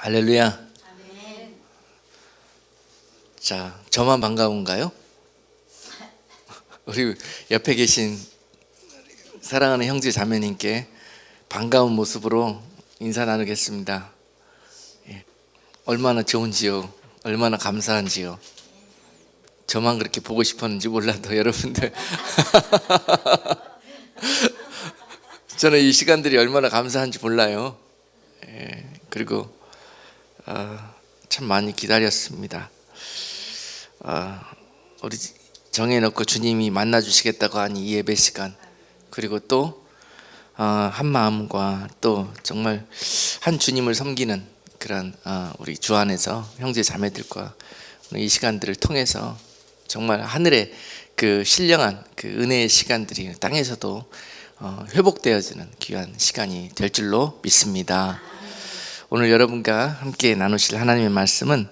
할렐루야. 자, 저만 반가운가요? 우리 옆에 계신 사랑하는 형제 자매님께 반가운 모습으로 인사 나누겠습니다. 얼마나 좋은지요, 얼마나 감사한지요. 저만 그렇게 보고 싶었는지 몰라도 여러분들 저는 이 시간들이 얼마나 감사한지 몰라요. 그리고 참 많이 기다렸습니다. 우리 정해놓고 주님이 만나주시겠다고 하니 이 예배 시간, 그리고 또 한 마음과 또 정말 한 주님을 섬기는 그런 우리 주 안에서 형제 자매들과 이 시간들을 통해서 정말 하늘의 그 신령한 그 은혜의 시간들이 땅에서도 회복되어지는 귀한 시간이 될 줄로 믿습니다. 오늘 여러분과 함께 나누실 하나님의 말씀은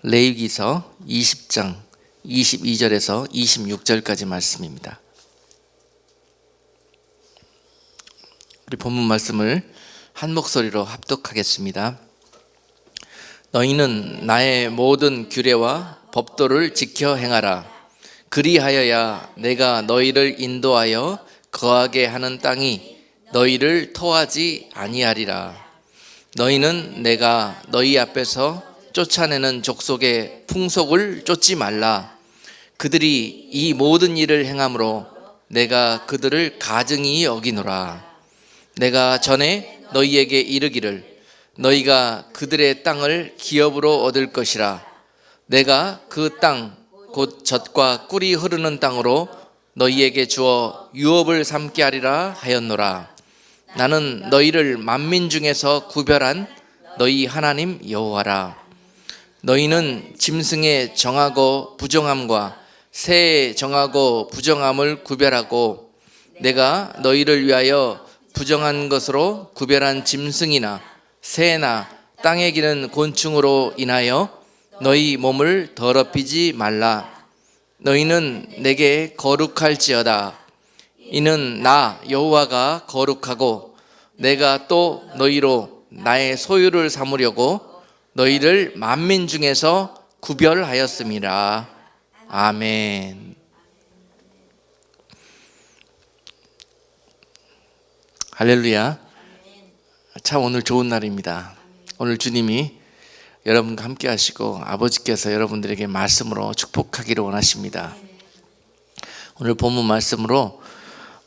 레위기서 20장 22절에서 26절까지 말씀입니다. 우리 본문 말씀을 한 목소리로 합독하겠습니다. 너희는 나의 모든 규례와 법도를 지켜 행하라. 그리하여야 내가 너희를 인도하여 거하게 하는 땅이 너희를 토하지 아니하리라. 너희는 내가 너희 앞에서 쫓아내는 족속의 풍속을 쫓지 말라. 그들이 이 모든 일을 행함으로 내가 그들을 가증히 여기노라. 내가 전에 너희에게 이르기를 너희가 그들의 땅을 기업으로 얻을 것이라. 내가 그 땅 곧 젖과 꿀이 흐르는 땅으로 너희에게 주어 유업을 삼게 하리라 하였노라. 나는 너희를 만민 중에서 구별한 너희 하나님 여호와라. 너희는 짐승의 정하고 부정함과 새의 정하고 부정함을 구별하고 내가 너희를 위하여 부정한 것으로 구별한 짐승이나 새나 땅에 기는 곤충으로 인하여 너희 몸을 더럽히지 말라. 너희는 내게 거룩할지어다. 이는 나 여호와가 거룩하고 내가 또 너희로 나의 소유를 삼으려고 너희를 만민 중에서 구별하였음이라. 아멘. 할렐루야. 참 오늘 좋은 날입니다. 오늘 주님이 여러분과 함께 하시고 아버지께서 여러분들에게 말씀으로 축복하기를 원하십니다. 오늘 본문 말씀으로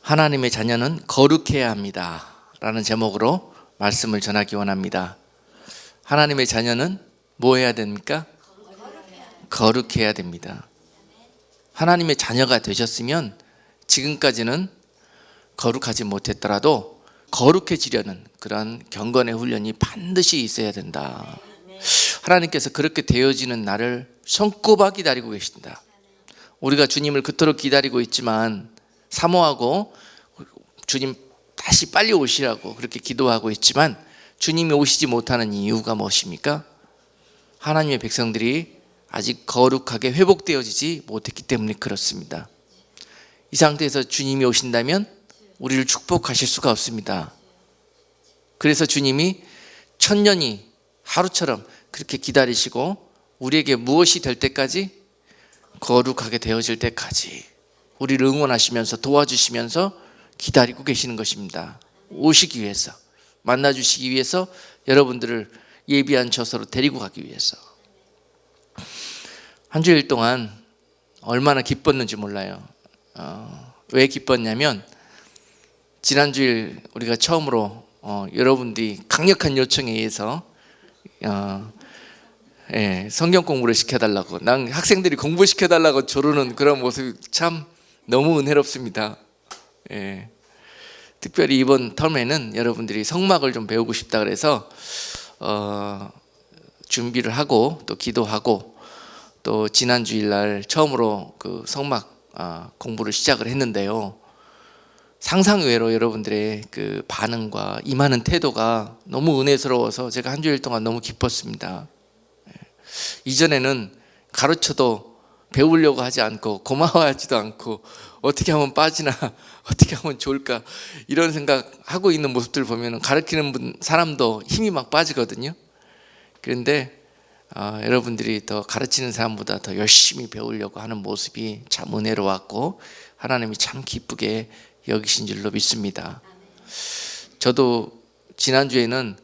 하나님의 자녀는 거룩해야 합니다 라는 제목으로 말씀을 전하기 원합니다. 하나님의 자녀는 뭐 해야 됩니까? 거룩해야 됩니다. 하나님의 자녀가 되셨으면 지금까지는 거룩하지 못했더라도 거룩해지려는 그런 경건의 훈련이 반드시 있어야 된다. 하나님께서 그렇게 되어지는 날을 손꼽아 기다리고 계신다. 우리가 주님을 그토록 기다리고 있지만 사모하고 주님 다시 빨리 오시라고 그렇게 기도하고 있지만 주님이 오시지 못하는 이유가 무엇입니까? 하나님의 백성들이 아직 거룩하게 회복되어지지 못했기 때문에 그렇습니다. 이 상태에서 주님이 오신다면 우리를 축복하실 수가 없습니다. 그래서 주님이 천년이 하루처럼 그렇게 기다리시고 우리에게 무엇이 될 때까지? 거룩하게 되어질 때까지 우리를 응원하시면서 도와주시면서 기다리고 계시는 것입니다. 오시기 위해서, 만나주시기 위해서, 여러분들을 예비한 처소로 데리고 가기 위해서. 한 주일 동안 얼마나 기뻤는지 몰라요. 왜 기뻤냐면 지난주일 우리가 처음으로 여러분들이 강력한 요청에 의해서 성경 공부를 시켜달라고, 난 학생들이 공부시켜달라고 조르는 그런 모습이 참 너무 은혜롭습니다. 특별히 이번 텀에는 여러분들이 성막을 좀 배우고 싶다 그래서 준비를 하고 또 기도하고 또 지난 주일날 처음으로 그 성막 공부를 시작을 했는데요. 상상 외로 여러분들의 그 반응과 임하는 태도가 너무 은혜스러워서 제가 한 주일 동안 너무 기뻤습니다. 이전에는 가르쳐도 배우려고 하지 않고 고마워하지도 않고 어떻게 하면 빠지나 어떻게 하면 좋을까 이런 생각하고 있는 모습들 보면 가르치는 사람도 힘이 막 빠지거든요. 그런데 여러분들이 더 가르치는 사람보다 더 열심히 배우려고 하는 모습이 참 은혜로웠고 하나님이 참 기쁘게 여기신 줄로 믿습니다. 저도 지난주에는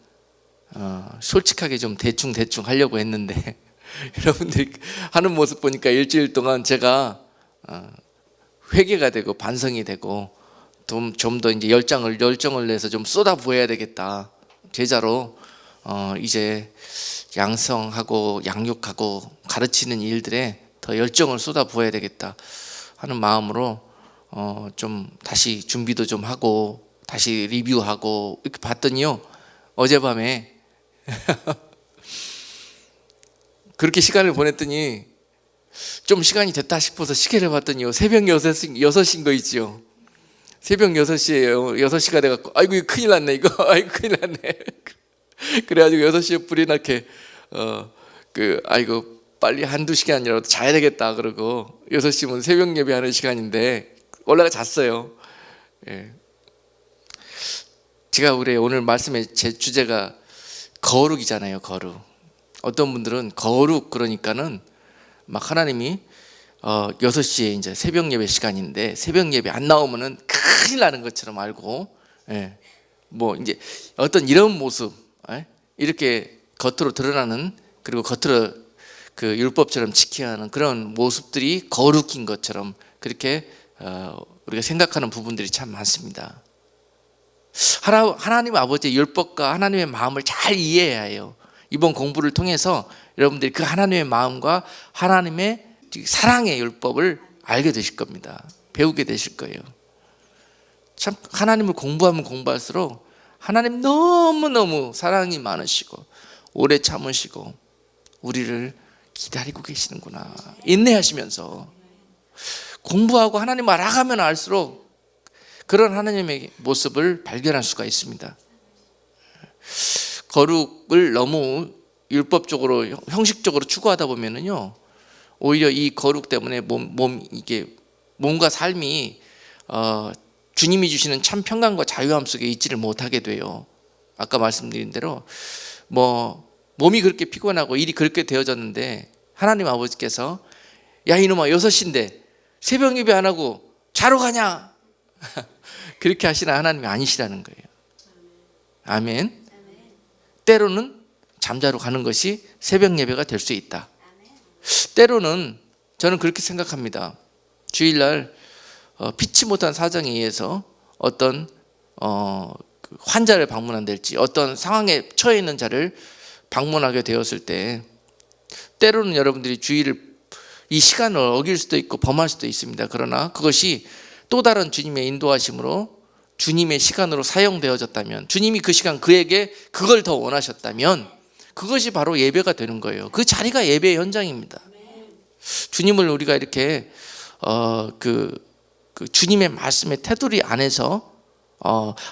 솔직하게 좀 대충 하려고 했는데 여러분들이 하는 모습 보니까 일주일 동안 제가 회개가 되고 반성이 되고 좀 더 이제 열정을 내서 좀 쏟아 부어야 되겠다. 제자로 이제 양성하고 양육하고 가르치는 일들에 더 열정을 쏟아 부어야 되겠다 하는 마음으로 좀 다시 준비도 좀 하고 다시 리뷰하고 이렇게 봤더니요, 어젯밤에 그렇게 시간을 보냈더니 좀 시간이 됐다 싶어서 시계를 봤더니요, 새벽 6시인 거 있지요. 새벽 6시에요. 6시가 돼갖고 아이고 이거 큰일 났네 이거. 아이고 큰일 났네. 그래가지고 6시에 불이 나게 아이고 빨리 한두 시간이라도 자야 되겠다 그러고 6시면 새벽 예배하는 시간인데 올라가 잤어요. 예. 제가 오늘 말씀의 제 주제가 거룩이잖아요. 거룩. 어떤 분들은 거룩 그러니까는 막 하나님이 6시에 이제 새벽 예배 시간인데 새벽 예배 안 나오면은 큰일 나는 것처럼 알고, 예. 뭐 이제 어떤 이런 모습, 예? 이렇게 겉으로 드러나는, 그리고 겉으로 그 율법처럼 지켜야 하는 그런 모습들이 거룩인 것처럼 그렇게 우리가 생각하는 부분들이 참 많습니다. 하나님 아버지의 율법과 하나님의 마음을 잘 이해해야 해요. 이번 공부를 통해서 여러분들이 그 하나님의 마음과 하나님의 사랑의 율법을 알게 되실 겁니다. 배우게 되실 거예요. 참 하나님을 공부하면 공부할수록 하나님 너무너무 사랑이 많으시고 오래 참으시고 우리를 기다리고 계시는구나, 인내하시면서 공부하고 하나님 알아가면 알수록 그런 하나님의 모습을 발견할 수가 있습니다. 거룩을 너무 율법적으로 형식적으로 추구하다 보면은요, 오히려 이 거룩 때문에 몸과 삶이 주님이 주시는 참 평강과 자유함 속에 있지를 못하게 돼요. 아까 말씀드린 대로 몸이 그렇게 피곤하고 일이 그렇게 되어졌는데 하나님 아버지께서 야 이놈아 6시인데 새벽 예배 안 하고 자러 가냐 그렇게 하시는 하나님이 아니시라는 거예요. 아멘. 때로는 잠자러 가는 것이 새벽 예배가 될 수 있다. 때로는 저는 그렇게 생각합니다. 주일날 피치 못한 사정에 의해서 어떤 환자를 방문한달지 어떤 상황에 처해 있는 자를 방문하게 되었을 때 때로는 여러분들이 주일을 이 시간을 어길 수도 있고 범할 수도 있습니다. 그러나 그것이 또 다른 주님의 인도하심으로 주님의 시간으로 사용되어졌다면, 주님이 그 시간 그에게 그걸 더 원하셨다면 그것이 바로 예배가 되는 거예요. 그 자리가 예배의 현장입니다. 주님을 우리가 이렇게 그 주님의 말씀의 테두리 안에서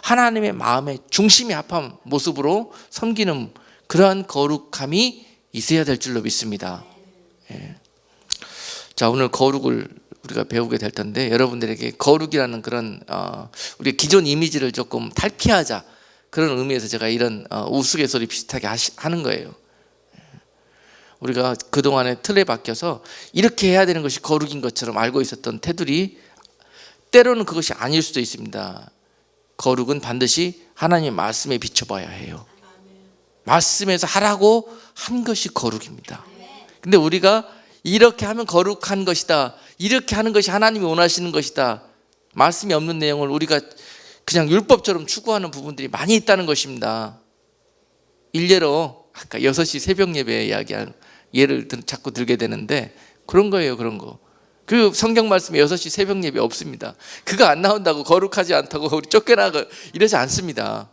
하나님의 마음의 중심에 합한 모습으로 섬기는 그러한 거룩함이 있어야 될 줄로 믿습니다. 예. 자, 오늘 거룩을 우리가 배우게 될 텐데 여러분들에게 거룩이라는 그런 우리 기존 이미지를 조금 탈피하자, 그런 의미에서 제가 이런 우스갯소리 비슷하게 하는 거예요. 우리가 그동안의 틀에 박혀서 이렇게 해야 되는 것이 거룩인 것처럼 알고 있었던 테두리, 때로는 그것이 아닐 수도 있습니다. 거룩은 반드시 하나님의 말씀에 비춰봐야 해요. 말씀에서 하라고 한 것이 거룩입니다. 근데 우리가 이렇게 하면 거룩한 것이다, 이렇게 하는 것이 하나님이 원하시는 것이다, 말씀이 없는 내용을 우리가 그냥 율법처럼 추구하는 부분들이 많이 있다는 것입니다. 일례로 아까 6시 새벽 예배 이야기한 예를 자꾸 들게 되는데 그런 거예요. 그런 거. 그 성경 말씀에 6시 새벽 예배 없습니다. 그거 안 나온다고 거룩하지 않다고 우리 쫓겨나고 이러지 않습니다.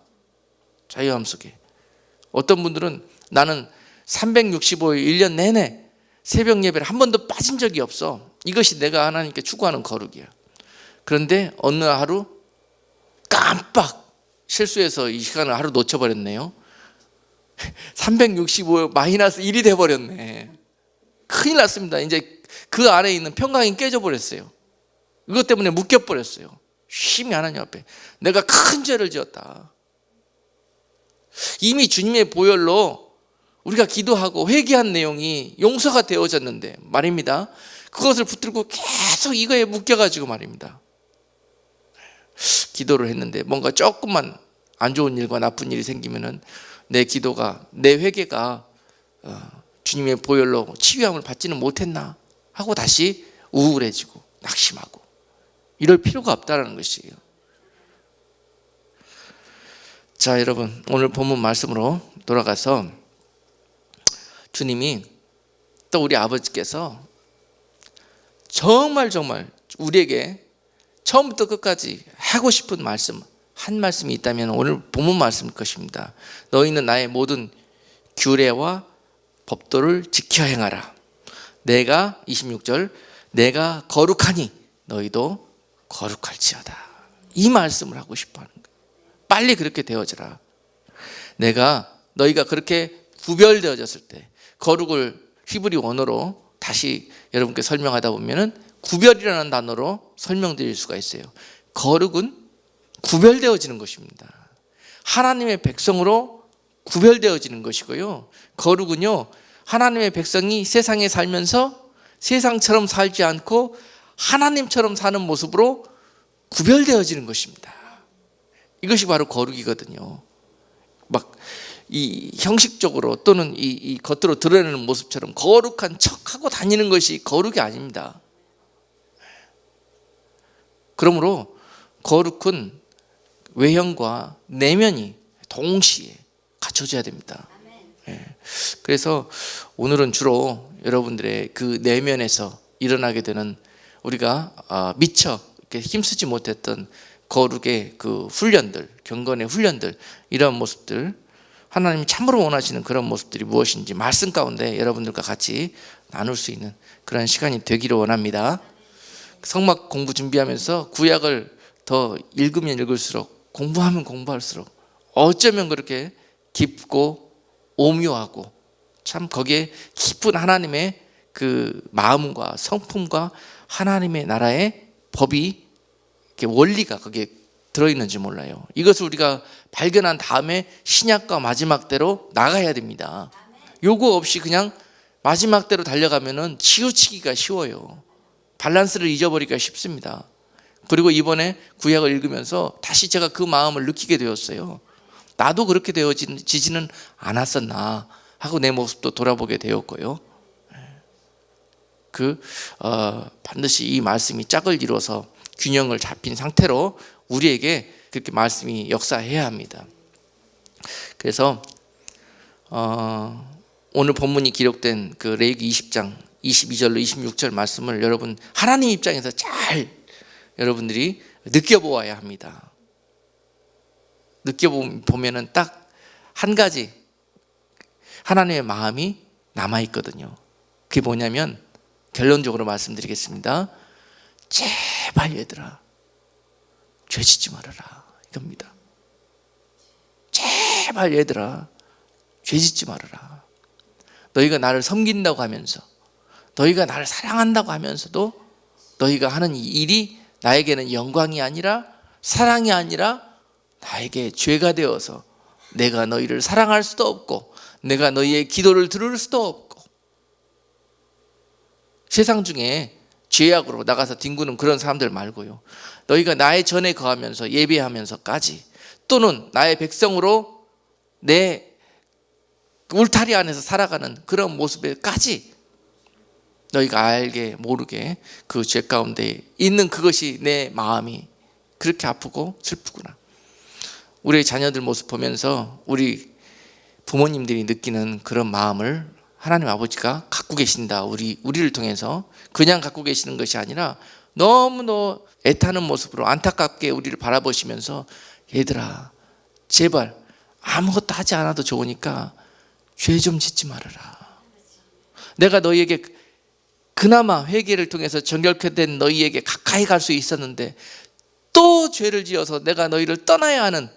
자유함 속에. 어떤 분들은 나는 365일 1년 내내 새벽 예배를 한 번도 빠진 적이 없어, 이것이 내가 하나님께 추구하는 거룩이야. 그런데 어느 하루 깜빡 실수해서 이 시간을 하루 놓쳐버렸네요. 365 마이너스 1이 돼버렸네. 큰일 났습니다. 이제 그 안에 있는 평강이 깨져버렸어요. 이것 때문에 묶여버렸어요. 심히 하나님 앞에 내가 큰 죄를 지었다. 이미 주님의 보혈로 우리가 기도하고 회개한 내용이 용서가 되어졌는데 말입니다. 그것을 붙들고 계속 이거에 묶여가지고 말입니다. 기도를 했는데 뭔가 조금만 안 좋은 일과 나쁜 일이 생기면은 내 기도가, 내 회개가 주님의 보혈로 치유함을 받지는 못했나 하고 다시 우울해지고 낙심하고 이럴 필요가 없다는 것이에요. 자, 여러분, 오늘 본문 말씀으로 돌아가서 주님이 또 우리 아버지께서 정말 우리에게 처음부터 끝까지 하고 싶은 말씀, 한 말씀이 있다면 오늘 본문 말씀일 것입니다. 너희는 나의 모든 규례와 법도를 지켜 행하라. 내가 26절 내가 거룩하니 너희도 거룩할지어다. 이 말씀을 하고 싶어 하는 거예요. 빨리 그렇게 되어져라. 너희가 그렇게 구별되어졌을 때, 거룩을 히브리 원어로 다시 여러분께 설명하다 보면은 구별이라는 단어로 설명드릴 수가 있어요. 거룩은 구별되어지는 것입니다. 하나님의 백성으로 구별되어지는 것이고요. 거룩은요, 하나님의 백성이 세상에 살면서 세상처럼 살지 않고 하나님처럼 사는 모습으로 구별되어지는 것입니다. 이것이 바로 거룩이거든요. 막 이 형식적으로 또는 이 겉으로 드러내는 모습처럼 거룩한 척하고 다니는 것이 거룩이 아닙니다. 그러므로 거룩은 외형과 내면이 동시에 갖춰져야 됩니다. 그래서 오늘은 주로 여러분들의 그 내면에서 일어나게 되는 우리가 미처 이렇게 힘쓰지 못했던 거룩의 그 훈련들, 경건의 훈련들, 이런 모습들, 하나님이 참으로 원하시는 그런 모습들이 무엇인지 말씀 가운데 여러분들과 같이 나눌 수 있는 그런 시간이 되기를 원합니다. 성막 공부 준비하면서 구약을 더 읽으면 읽을수록, 공부하면 공부할수록 어쩌면 그렇게 깊고 오묘하고 참 거기에 깊은 하나님의 그 마음과 성품과 하나님의 나라의 법이, 원리가 거기에 들어있는지 몰라요. 이것을 우리가 발견한 다음에 신약과 마지막대로 나가야 됩니다. 요구 없이 그냥 마지막대로 달려가면은 치우치기가 쉬워요. 밸런스를 잊어버리기가 쉽습니다. 그리고 이번에 구약을 읽으면서 다시 제가 그 마음을 느끼게 되었어요. 나도 그렇게 되어지지는 않았었나 하고 내 모습도 돌아보게 되었고요. 반드시 이 말씀이 짝을 이루어서 균형을 잡힌 상태로 우리에게 그렇게 말씀이 역사해야 합니다. 그래서 오늘 본문이 기록된 그 레위기 20장 22절로 26절 말씀을 여러분 하나님 입장에서 잘 여러분들이 느껴보아야 합니다. 느껴보면은 딱 한 가지 하나님의 마음이 남아있거든요. 그게 뭐냐면, 결론적으로 말씀드리겠습니다. 제발 얘들아, 죄짓지 말아라, 이겁니다. 제발 얘들아, 죄짓지 말아라. 너희가 나를 섬긴다고 하면서, 너희가 나를 사랑한다고 하면서도 너희가 하는 이 일이 나에게는 영광이 아니라 사랑이 아니라 나에게 죄가 되어서 내가 너희를 사랑할 수도 없고 내가 너희의 기도를 들을 수도 없고, 세상 중에 죄악으로 나가서 뒹구는 그런 사람들 말고요, 너희가 나의 전에 거하면서 예배하면서까지, 또는 나의 백성으로 내 울타리 안에서 살아가는 그런 모습에까지 너희가 알게 모르게 그 죄 가운데 있는 그것이 내 마음이 그렇게 아프고 슬프구나. 우리 자녀들 모습 보면서 우리 부모님들이 느끼는 그런 마음을 하나님 아버지가 갖고 계신다. 우리를 통해서 그냥 갖고 계시는 것이 아니라 너무너 애타는 모습으로 안타깝게 우리를 바라보시면서, 얘들아 제발 아무것도 하지 않아도 좋으니까 죄 좀 짓지 말아라. 내가 너희에게 그나마 회개를 통해서 정결케 된 너희에게 가까이 갈 수 있었는데 또 죄를 지어서 내가 너희를 떠나야 하는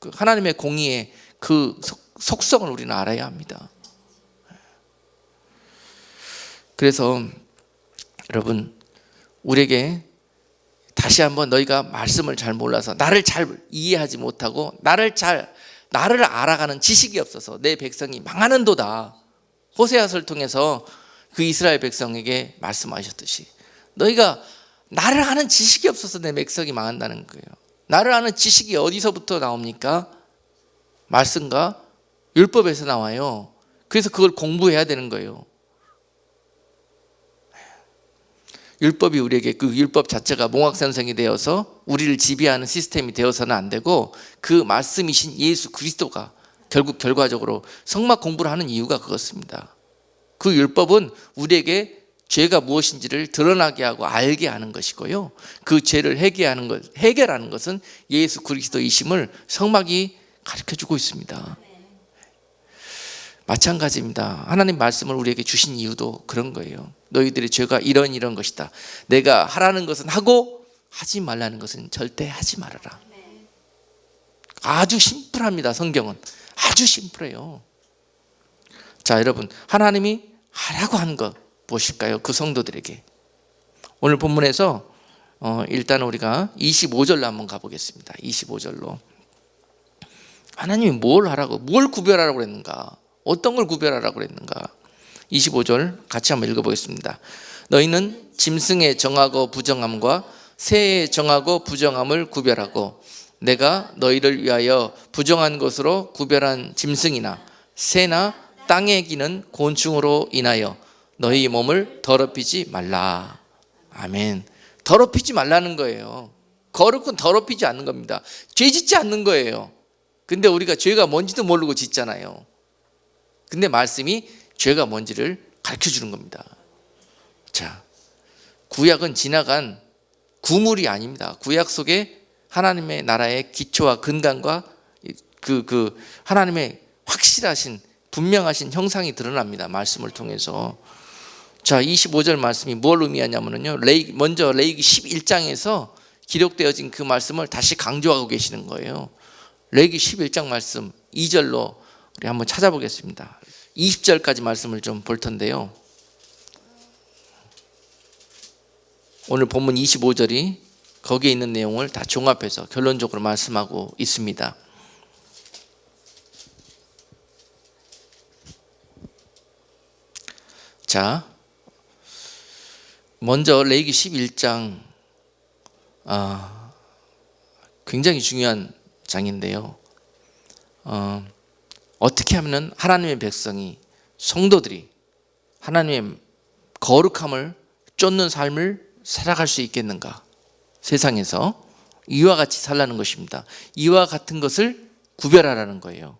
그 하나님의 공의의 그 속성을 우리는 알아야 합니다. 그래서 여러분, 우리에게 다시 한번, 너희가 말씀을 잘 몰라서 나를 잘 이해하지 못하고 나를 잘 나를 알아가는 지식이 없어서 내 백성이 망하는도다. 호세아서를 통해서 그 이스라엘 백성에게 말씀하셨듯이 너희가 나를 아는 지식이 없어서 내 백성이 망한다는 거예요. 나를 아는 지식이 어디서부터 나옵니까? 말씀과 율법에서 나와요. 그래서 그걸 공부해야 되는 거예요. 율법이 우리에게 그 율법 자체가 몽학선생이 되어서 우리를 지배하는 시스템이 되어서는 안 되고 그 말씀이신 예수 그리스도가 결국 결과적으로 성막 공부를 하는 이유가 그렇습니다. 그 율법은 우리에게 죄가 무엇인지를 드러나게 하고 알게 하는 것이고요. 그 죄를 해결하는 것은 예수 그리스도이심을 성막이 가르쳐주고 있습니다. 마찬가지입니다. 하나님 말씀을 우리에게 주신 이유도 그런 거예요. 너희들의 죄가 이런 것이다. 내가 하라는 것은 하고 하지 말라는 것은 절대 하지 말아라. 아주 심플합니다. 성경은 아주 심플해요. 자, 여러분, 하나님이 하라고 한 것 무엇일까요? 그 성도들에게 오늘 본문에서 일단 우리가 25절로 한번 가보겠습니다. 25절로 하나님이 뭘 하라고, 뭘 구별하라고 그랬는가, 어떤 걸 구별하라고 그랬는가. 25절 같이 한번 읽어보겠습니다. 너희는 짐승의 정하고 부정함과 새의 정하고 부정함을 구별하고 내가 너희를 위하여 부정한 것으로 구별한 짐승이나 새나 땅에 기는 곤충으로 인하여 너희 몸을 더럽히지 말라. 아멘. 더럽히지 말라는 거예요. 거룩은 더럽히지 않는 겁니다. 죄 짓지 않는 거예요. 근데 우리가 죄가 뭔지도 모르고 짓잖아요. 근데 말씀이 죄가 뭔지를 가르쳐 주는 겁니다. 자, 구약은 지나간 구물이 아닙니다. 구약 속에 하나님의 나라의 기초와 근간과 그 하나님의 확실하신 분명하신 형상이 드러납니다. 말씀을 통해서. 자, 25절 말씀이 뭘 의미하냐면요. 먼저 레위기 11장에서 기록되어진 그 말씀을 다시 강조하고 계시는 거예요. 레위기 11장 말씀 2절로 우리 한번 찾아보겠습니다. 20절까지 말씀을 좀 볼 텐데요. 오늘 본문 25절이 거기에 있는 내용을 다 종합해서 결론적으로 말씀하고 있습니다. 자, 먼저 레위기 11장 굉장히 중요한 장인데요. 어떻게 하면 하나님의 백성이, 성도들이 하나님의 거룩함을 쫓는 삶을 살아갈 수 있겠는가? 세상에서 이와 같이 살라는 것입니다. 이와 같은 것을 구별하라는 거예요.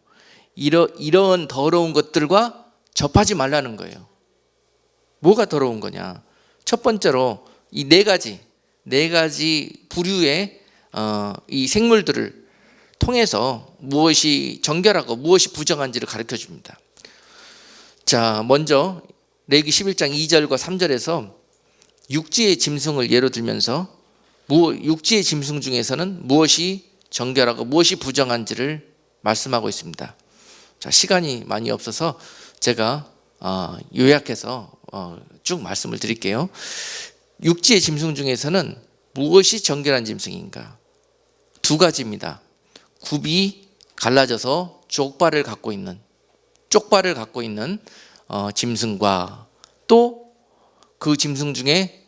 이런 더러운 것들과 접하지 말라는 거예요. 뭐가 더러운 거냐? 첫 번째로 이 네 가지 부류의 이 생물들을 통해서 무엇이 정결하고 무엇이 부정한지를 가르쳐 줍니다. 자, 먼저 레위기 11장 2절과 3절에서 육지의 짐승을 예로 들면서 육지의 짐승 중에서는 무엇이 정결하고 무엇이 부정한지를 말씀하고 있습니다. 자, 시간이 많이 없어서 제가 요약해서 쭉 말씀을 드릴게요. 육지의 짐승 중에서는 무엇이 정결한 짐승인가? 두 가지입니다. 굽이 갈라져서 쪽발을 갖고 있는 짐승과 또 그 짐승 중에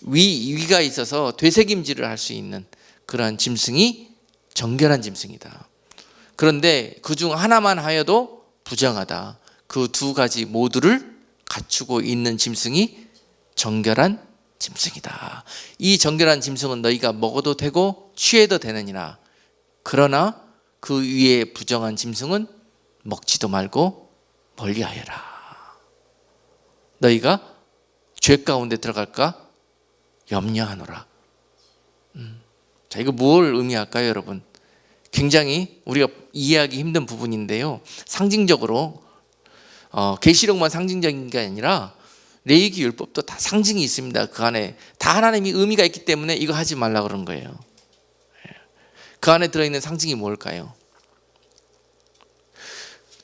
위가 있어서 되새김질을 할 수 있는 그러한 짐승이 정결한 짐승이다. 그런데 그중 하나만 하여도 부정하다. 그 두 가지 모두를 갖추고 있는 짐승이 정결한 짐승이다. 이 정결한 짐승은 너희가 먹어도 되고 취해도 되느니라. 그러나 그 위에 부정한 짐승은 먹지도 말고 멀리하여라. 너희가 죄 가운데 들어갈까 염려하노라. 자, 이거 뭘 의미할까요, 여러분? 굉장히 우리가 이해하기 힘든 부분인데요. 상징적으로 계시록만 상징적인 게 아니라 레위기 율법도 다 상징이 있습니다. 그 안에 다 하나님이 의미가 있기 때문에 이거 하지 말라 그런 거예요. 그 안에 들어있는 상징이 뭘까요?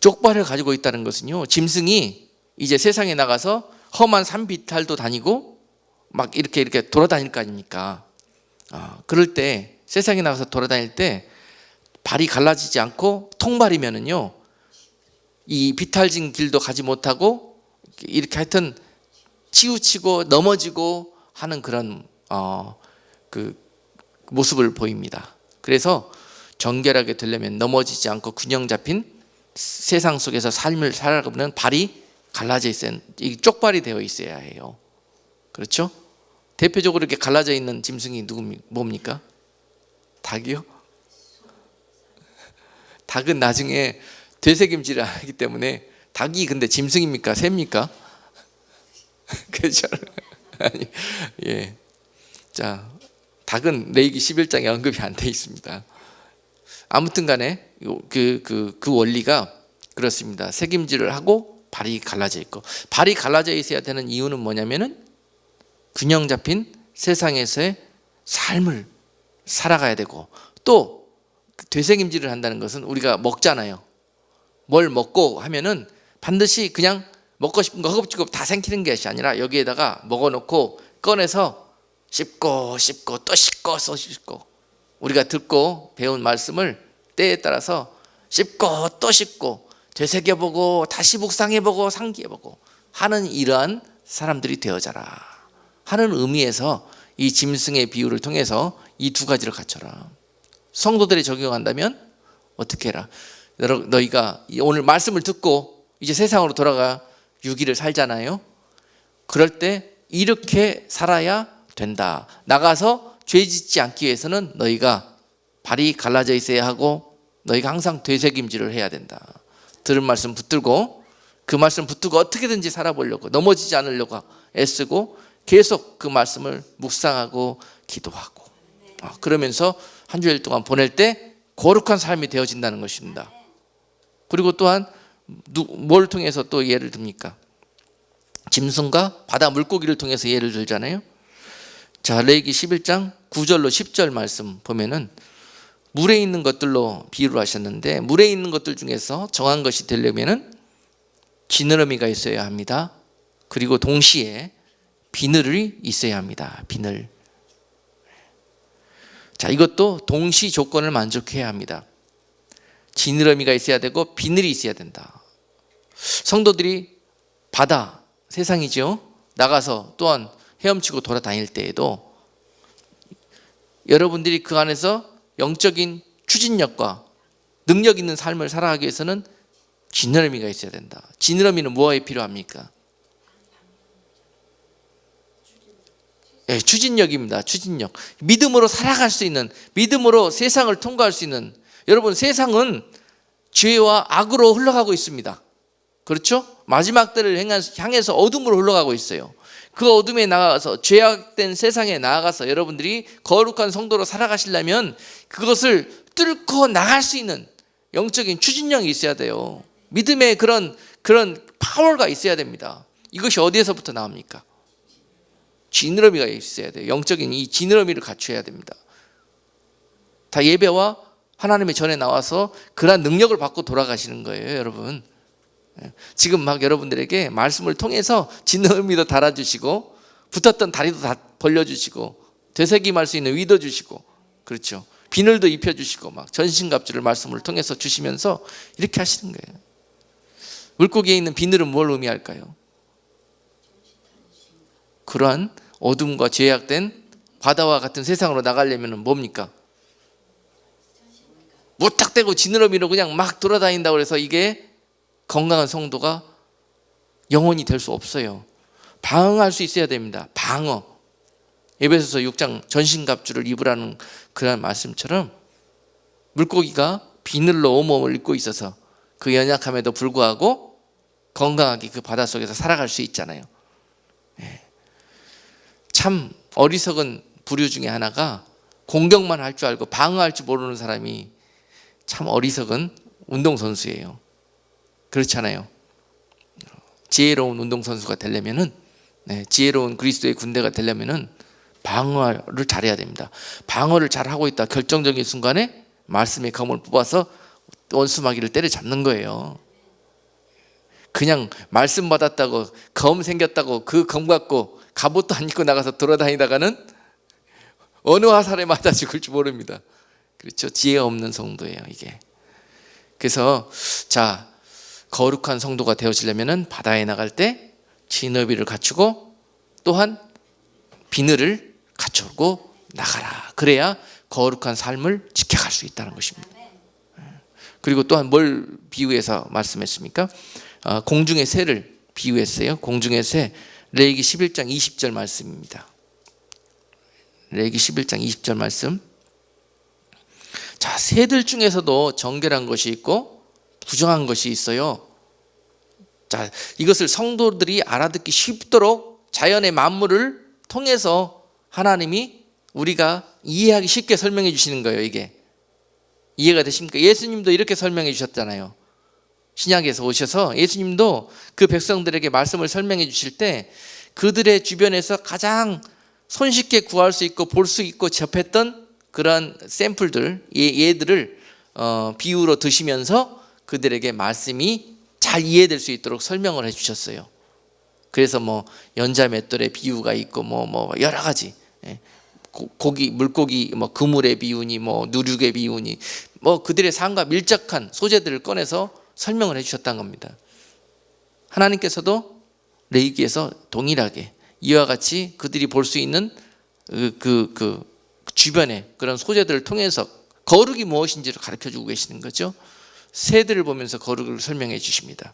쪽발을 가지고 있다는 것은요, 짐승이 이제 세상에 나가서 험한 산비탈도 다니고 막 이렇게 돌아다닐 거 아닙니까? 그럴 때 세상에 나가서 돌아다닐 때 발이 갈라지지 않고 통발이면은요, 이 비탈진 길도 가지 못하고 이렇게 하여튼 치우치고 넘어지고 하는 그런 그 모습을 보입니다. 그래서 정결하게 되려면 넘어지지 않고 균형 잡힌 세상 속에서 삶을 살아가면 발이 갈라져 있어야, 이 쪽발이 되어 있어야 해요. 그렇죠? 대표적으로 이렇게 갈라져 있는 짐승이 뭡니까? 닭이요? 닭은 나중에 되새김질을 안 하기 때문에. 닭이 근데 짐승입니까? 새입니까? 그렇죠? 아니, 예. 자, 닭은 레위기 11장에 언급이 안 돼 있습니다. 아무튼 간에 그 원리가 그렇습니다. 새김질을 하고 발이 갈라져 있고, 발이 갈라져 있어야 되는 이유는 뭐냐면은 균형 잡힌 세상에서의 삶을 살아가야 되고, 또 되새김질을 한다는 것은 우리가 먹잖아요. 뭘 먹고 하면은 반드시 그냥 먹고 싶은 거 허겁지겁 다 생기는 것이 아니라 여기에다가 먹어놓고 꺼내서 씹고 또 씹고 또 씹고, 우리가 듣고 배운 말씀을 때에 따라서 씹고 또 씹고 되새겨보고 다시 묵상해보고 상기해보고 하는 이러한 사람들이 되어져라 하는 의미에서 이 짐승의 비유를 통해서 이 두 가지를 갖춰라. 성도들이 적용한다면 어떻게 해라? 너희가 오늘 말씀을 듣고 이제 세상으로 돌아가 6일을 살잖아요. 그럴 때 이렇게 살아야 된다. 나가서 죄 짓지 않기 위해서는 너희가 발이 갈라져 있어야 하고 너희가 항상 되새김질을 해야 된다. 들은 말씀 붙들고 그 말씀 붙들고 어떻게든지 살아보려고, 넘어지지 않으려고 애쓰고 계속 그 말씀을 묵상하고 기도하고, 그러면서 한 주일 동안 보낼 때 거룩한 삶이 되어진다는 것입니다. 그리고 또한 뭘 통해서 또 예를 듭니까? 짐승과 바다 물고기를 통해서 예를 들잖아요. 자, 레위기 11장 9절로 10절 말씀 보면은 물에 있는 것들로 비유를 하셨는데, 물에 있는 것들 중에서 정한 것이 되려면은 지느러미가 있어야 합니다. 그리고 동시에 비늘이 있어야 합니다. 비늘. 자, 이것도 동시 조건을 만족해야 합니다. 지느러미가 있어야 되고 비늘이 있어야 된다. 성도들이 바다, 세상이죠, 나가서 또한 헤엄치고 돌아다닐 때에도 여러분들이 그 안에서 영적인 추진력과 능력 있는 삶을 살아가기 위해서는 지느러미가 있어야 된다. 지느러미는 무엇에 필요합니까? 네, 추진력입니다. 추진력. 믿음으로 살아갈 수 있는, 믿음으로 세상을 통과할 수 있는. 여러분, 세상은 죄와 악으로 흘러가고 있습니다. 그렇죠? 마지막 때를 향해서 어둠으로 흘러가고 있어요. 그 어둠에 나가서, 죄악된 세상에 나아가서 여러분들이 거룩한 성도로 살아가시려면 그것을 뚫고 나갈 수 있는 영적인 추진력이 있어야 돼요. 믿음의 그런 파워가 있어야 됩니다. 이것이 어디에서부터 나옵니까? 지느러미가 있어야 돼요. 영적인 이 지느러미를 갖춰야 됩니다. 다 예배와 하나님의 전에 나와서 그러한 능력을 받고 돌아가시는 거예요, 여러분. 지금 막 여러분들에게 말씀을 통해서 지느러미도 달아주시고 붙었던 다리도 다 벌려주시고 되새김할 수 있는 위도 주시고, 그렇죠, 비늘도 입혀주시고 막 전신갑주를 말씀을 통해서 주시면서 이렇게 하시는 거예요. 물고기에 있는 비늘은 뭘 의미할까요? 그러한 어둠과 죄악된 바다와 같은 세상으로 나가려면 뭡니까? 무턱대고 지느러미로 그냥 막 돌아다닌다고 해서 이게 건강한 성도가 영원히 될 수 없어요. 방어할 수 있어야 됩니다. 방어. 에베소서 6장 전신갑주를 입으라는 그런 말씀처럼 물고기가 비늘로 온몸을 입고 있어서 그 연약함에도 불구하고 건강하게 그 바닷속에서 살아갈 수 있잖아요. 참 어리석은 부류 중에 하나가 공격만 할 줄 알고 방어할 줄 모르는 사람이 참 어리석은 운동선수예요. 그렇잖아요. 지혜로운 운동선수가 되려면은, 지혜로운 그리스도의 군대가 되려면은 방어를 잘해야 됩니다. 방어를 잘하고 있다 결정적인 순간에 말씀의 검을 뽑아서 원수마귀를 때려잡는 거예요. 그냥 말씀 받았다고 검 생겼다고 그 검 갖고 갑옷도 안 입고 나가서 돌아다니다가는 어느 화살에 맞아 죽을 줄 모릅니다. 그렇죠? 지혜가 없는 성도예요, 이게. 그래서 자, 거룩한 성도가 되어지려면은 바다에 나갈 때 진어비를 갖추고 또한 비늘을 갖추고 나가라. 그래야 거룩한 삶을 지켜갈 수 있다는 것입니다. 그리고 또한 뭘 비유해서 말씀했습니까? 공중의 새를 비유했어요. 공중의 새, 레위기 11장 20절 말씀입니다. 레위기 11장 20절 말씀. 자, 새들 중에서도 정결한 것이 있고 부정한 것이 있어요. 자, 이것을 성도들이 알아듣기 쉽도록 자연의 만물을 통해서 하나님이 우리가 이해하기 쉽게 설명해 주시는 거예요. 이게 이해가 되십니까? 예수님도 이렇게 설명해 주셨잖아요. 신약에서 오셔서 예수님도 그 백성들에게 말씀을 설명해 주실 때 그들의 주변에서 가장 손쉽게 구할 수 있고 볼 수 있고 접했던 그런 샘플들, 얘들을 비유로 드시면서 그들에게 말씀이 잘 이해될 수 있도록 설명을 해 주셨어요. 그래서 뭐 연자 맷돌의 비유가 있고 뭐 여러 가지, 고기, 물고기, 뭐 그물의 비유니 뭐 누룩의 비유니 뭐 그들의 삶과 밀접한 소재들을 꺼내서 설명을 해 주셨다는 겁니다. 하나님께서도 레위기에서 동일하게 이와 같이 그들이 볼 수 있는 그 주변의 그런 소재들을 통해서 거룩이 무엇인지를 가르쳐 주고 계시는 거죠. 새들을 보면서 거룩을 설명해 주십니다.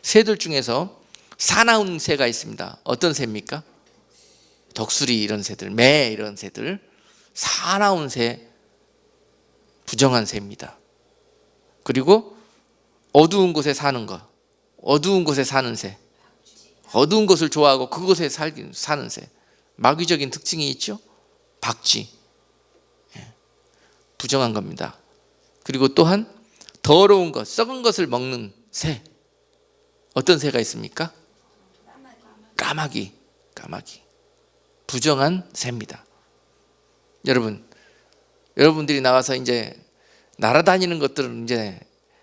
새들 중에서 사나운 새가 있습니다. 어떤 새입니까? 독수리 이런 새들, 매 이런 새들, 사나운 새, 부정한 새입니다. 그리고 어두운 곳에 사는 것, 어두운 곳에 사는 새, 어두운 곳을 좋아하고 그곳에 사는 새, 마귀적인 특징이 있죠. 박쥐, 부정한 겁니다. 그리고 또한 더러운 것, 썩은 것을 먹는 새, 어떤 새가 있습니까? 까마귀, 부정한 새입니다. 여러분들이 나와서 이제 날아다니는 것들은 이제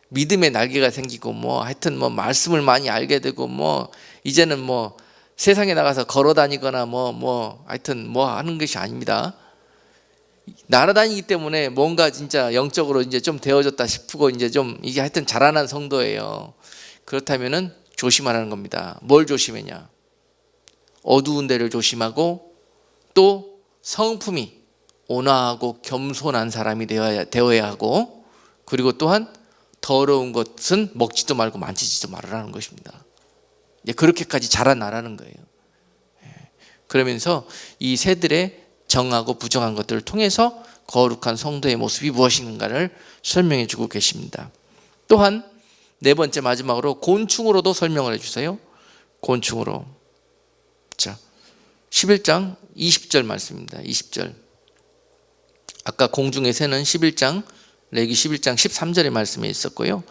믿음의 날개가 생기고 뭐 하여튼 뭐 말씀을 많이 알게 되고 뭐 이제는 뭐 세상에 나가서 걸어 다니거나 뭐 하여튼 뭐 하는 것이 아닙니다. 날아다니기 때문에 뭔가 진짜 영적으로 이제 좀 되어졌다 싶고 이제 좀 이게 하여튼 자라난 성도예요. 그렇다면은 조심하라는 겁니다. 뭘 조심하냐? 어두운 데를 조심하고 또 성품이 온화하고 겸손한 사람이 되어야 하고 그리고 또한 더러운 것은 먹지도 말고 만지지도 말라는 것입니다. 그렇게까지 자라나라는 거예요. 그러면서 이 새들의 정하고 부정한 것들을 통해서 거룩한 성도의 모습이 무엇인가를 설명해 주고 계십니다. 또한 네 번째 마지막으로 곤충으로도 설명을 해주세요. 곤충으로. 자, 11장 20절 말씀입니다. 20절. 아까 공중의 새는 11장 레위기 11장 13절의 말씀에 있었고요.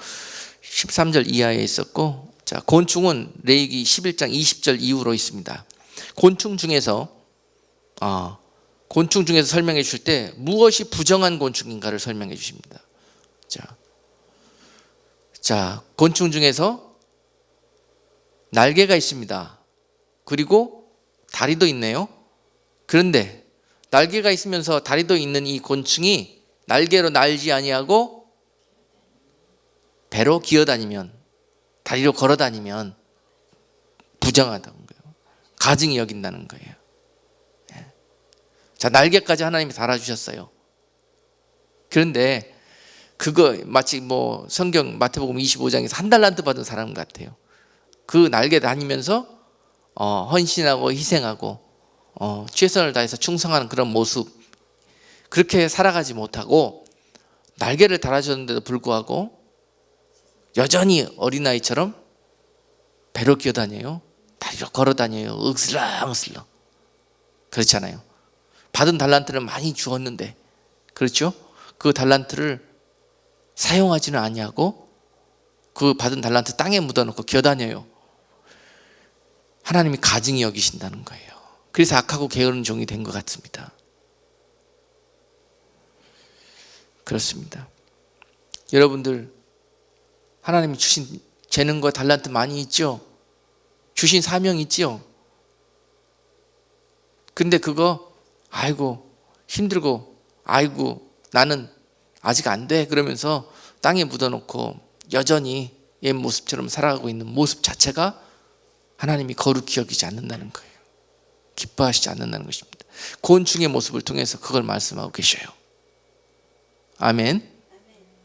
13절 이하에 있었고, 자, 곤충은 레위기 11장 20절 이후로 있습니다. 곤충 중에서 설명해 주실 때 무엇이 부정한 곤충인가를 설명해 주십니다. 자, 곤충 중에서 날개가 있습니다. 그리고 다리도 있네요. 그런데 날개가 있으면서 다리도 있는 이 곤충이 날개로 날지 아니하고 배로 기어다니면, 다리로 걸어다니면 부정하다는 거예요. 가증히 여긴다는 거예요. 자, 날개까지 하나님이 달아주셨어요. 그런데 그거 마치 뭐 성경 마태복음 25장에서 한 달란트 받은 사람 같아요. 그 날개 다니면서 헌신하고 희생하고 최선을 다해서 충성하는 그런 모습, 그렇게 살아가지 못하고 날개를 달아줬는데도 불구하고 여전히 어린아이처럼 배로 기어다녀요. 다리로 걸어다녀요. 으슬렁으슬렁. 그렇잖아요. 받은 달란트를 많이 주었는데, 그렇죠? 그 달란트를 사용하지는 아니하고 그 받은 달란트 땅에 묻어놓고 기어다녀요. 하나님이 가증히 여기신다는 거예요. 그래서 악하고 게으른 종이 된 것 같습니다. 그렇습니다. 여러분들, 하나님이 주신 재능과 달란트 많이 있죠? 주신 사명 있죠? 근데 그거 아이고 힘들고 아이고 나는 아직 안 돼 그러면서 땅에 묻어놓고 여전히 옛 모습처럼 살아가고 있는 모습 자체가 하나님이 거룩히 여기지 않는다는 거예요. 기뻐하시지 않는다는 것입니다. 곤충의 모습을 통해서 그걸 말씀하고 계셔요. 아멘.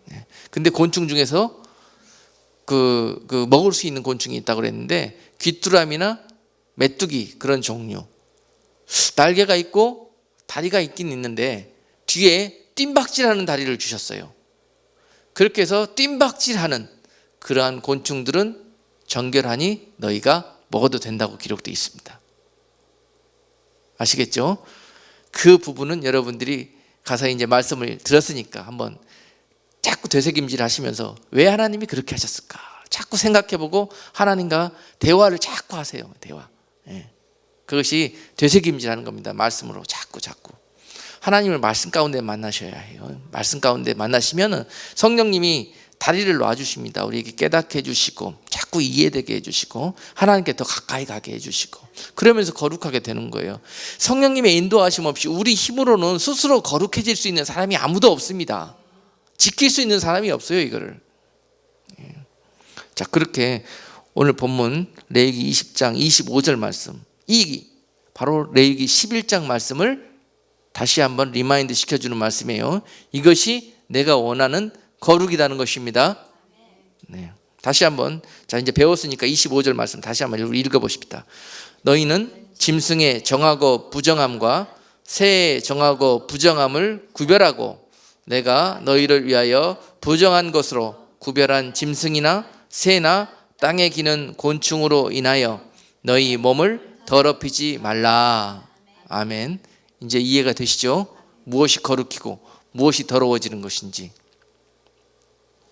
네. 근데 곤충 중에서 그 먹을 수 있는 곤충이 있다고 그랬는데 귀뚜라미나 메뚜기 그런 종류, 날개가 있고 다리가 있긴 있는데 뒤에 뜀박질하는 다리를 주셨어요. 그렇게 해서 뜀박질하는 그러한 곤충들은 정결하니 너희가 먹어도 된다고 기록되어 있습니다. 아시겠죠? 그 부분은 여러분들이 가서 이제 말씀을 들었으니까 한번 자꾸 되새김질 하시면서 왜 하나님이 그렇게 하셨을까 자꾸 생각해보고 하나님과 대화를 자꾸 하세요. 대화. 예. 그것이 되새김질하는 겁니다. 말씀으로 자꾸 하나님을 말씀 가운데 만나셔야 해요. 말씀 가운데 만나시면은 성령님이 다리를 놔주십니다. 우리에게 깨닫게 해주시고 자꾸 이해되게 해주시고 하나님께 더 가까이 가게 해주시고 그러면서 거룩하게 되는 거예요. 성령님의 인도하심 없이 우리 힘으로는 스스로 거룩해질 수 있는 사람이 아무도 없습니다. 지킬 수 있는 사람이 없어요. 이거를. 자, 그렇게 오늘 본문 레위기 20장 25절 말씀, 이 바로 레위기 11장 말씀을 다시 한번 리마인드 시켜주는 말씀이에요. 이것이 내가 원하는 거룩이라는 것입니다. 네. 다시 한번, 자 이제 배웠으니까 25절 말씀 다시 한번 읽어보십시다. 너희는 짐승의 정하고 부정함과 새의 정하고 부정함을 구별하고 내가 너희를 위하여 부정한 것으로 구별한 짐승이나 새나 땅에 기는 곤충으로 인하여 너희 몸을 더럽히지 말라. 아멘. 이제 이해가 되시죠? 무엇이 거룩히고 무엇이 더러워지는 것인지.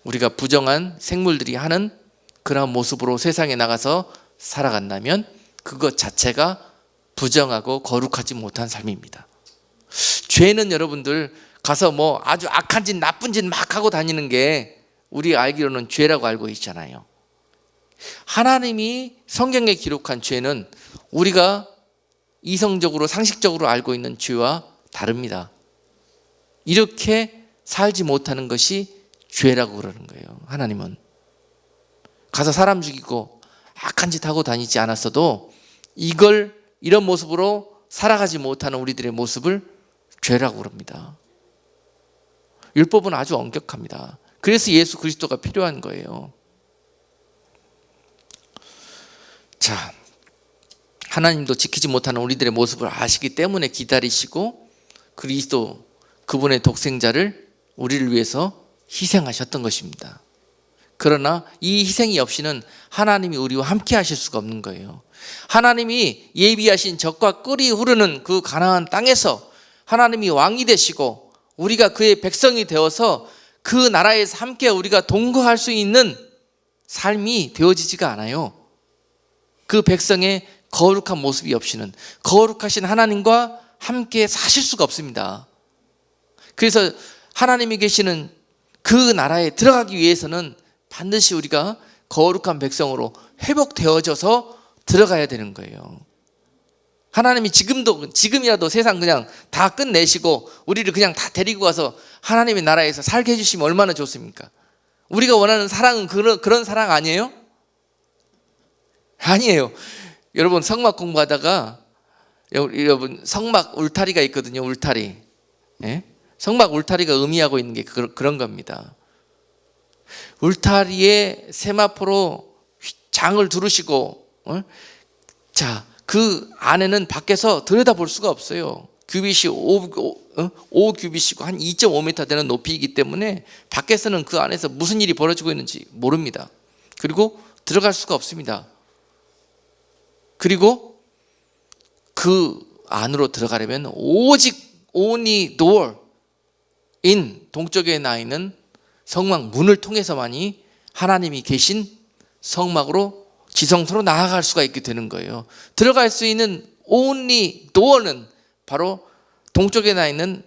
우리가 부정한 생물들이 하는 그런 모습으로 세상에 나가서 살아간다면 그것 자체가 부정하고 거룩하지 못한 삶입니다. 죄는 여러분들 가서 뭐 아주 악한 짓 나쁜 짓 막 하고 다니는 게 우리 알기로는 죄라고 알고 있잖아요. 하나님이 성경에 기록한 죄는 우리가 이성적으로 상식적으로 알고 있는 죄와 다릅니다. 이렇게 살지 못하는 것이 죄라고 그러는 거예요. 하나님은 가서 사람 죽이고 악한 짓 하고 다니지 않았어도 이런 모습으로 살아가지 못하는 우리들의 모습을 죄라고 그럽니다. 율법은 아주 엄격합니다. 그래서 예수 그리스도가 필요한 거예요. 자, 하나님도 지키지 못하는 우리들의 모습을 아시기 때문에 기다리시고 그리스도 그분의 독생자를 우리를 위해서 희생하셨던 것입니다. 그러나 이 희생이 없이는 하나님이 우리와 함께 하실 수가 없는 거예요. 하나님이 예비하신 젖과 꿀이 흐르는 그 가나안 땅에서 하나님이 왕이 되시고 우리가 그의 백성이 되어서 그 나라에서 함께 우리가 동거할 수 있는 삶이 되어지지가 않아요. 그 백성의 거룩한 모습이 없이는 거룩하신 하나님과 함께 사실 수가 없습니다. 그래서 하나님이 계시는 그 나라에 들어가기 위해서는 반드시 우리가 거룩한 백성으로 회복되어져서 들어가야 되는 거예요. 하나님이 지금이라도 세상 그냥 다 끝내시고 우리를 그냥 다 데리고 가서 하나님의 나라에서 살게 해주시면 얼마나 좋습니까? 우리가 원하는 사랑은 그런 사랑 아니에요? 아니에요. 여러분 성막 공부하다가 여러분 성막 울타리가 있거든요. 울타리. 예? 성막 울타리가 의미하고 있는 게 그런 겁니다. 울타리에 세마포로 장을 두르시고 자, 그 안에는 밖에서 들여다볼 수가 없어요. 규빗이 5규빗이고 한 2.5m 되는 높이이기 때문에 밖에서는 그 안에서 무슨 일이 벌어지고 있는지 모릅니다. 그리고 들어갈 수가 없습니다. 그리고 그 안으로 들어가려면 오직 only door in 동쪽에 나 있는 성막 문을 통해서만이 하나님이 계신 성막으로 지성소로 나아갈 수가 있게 되는 거예요. 들어갈 수 있는 only door는 바로 동쪽에 나 있는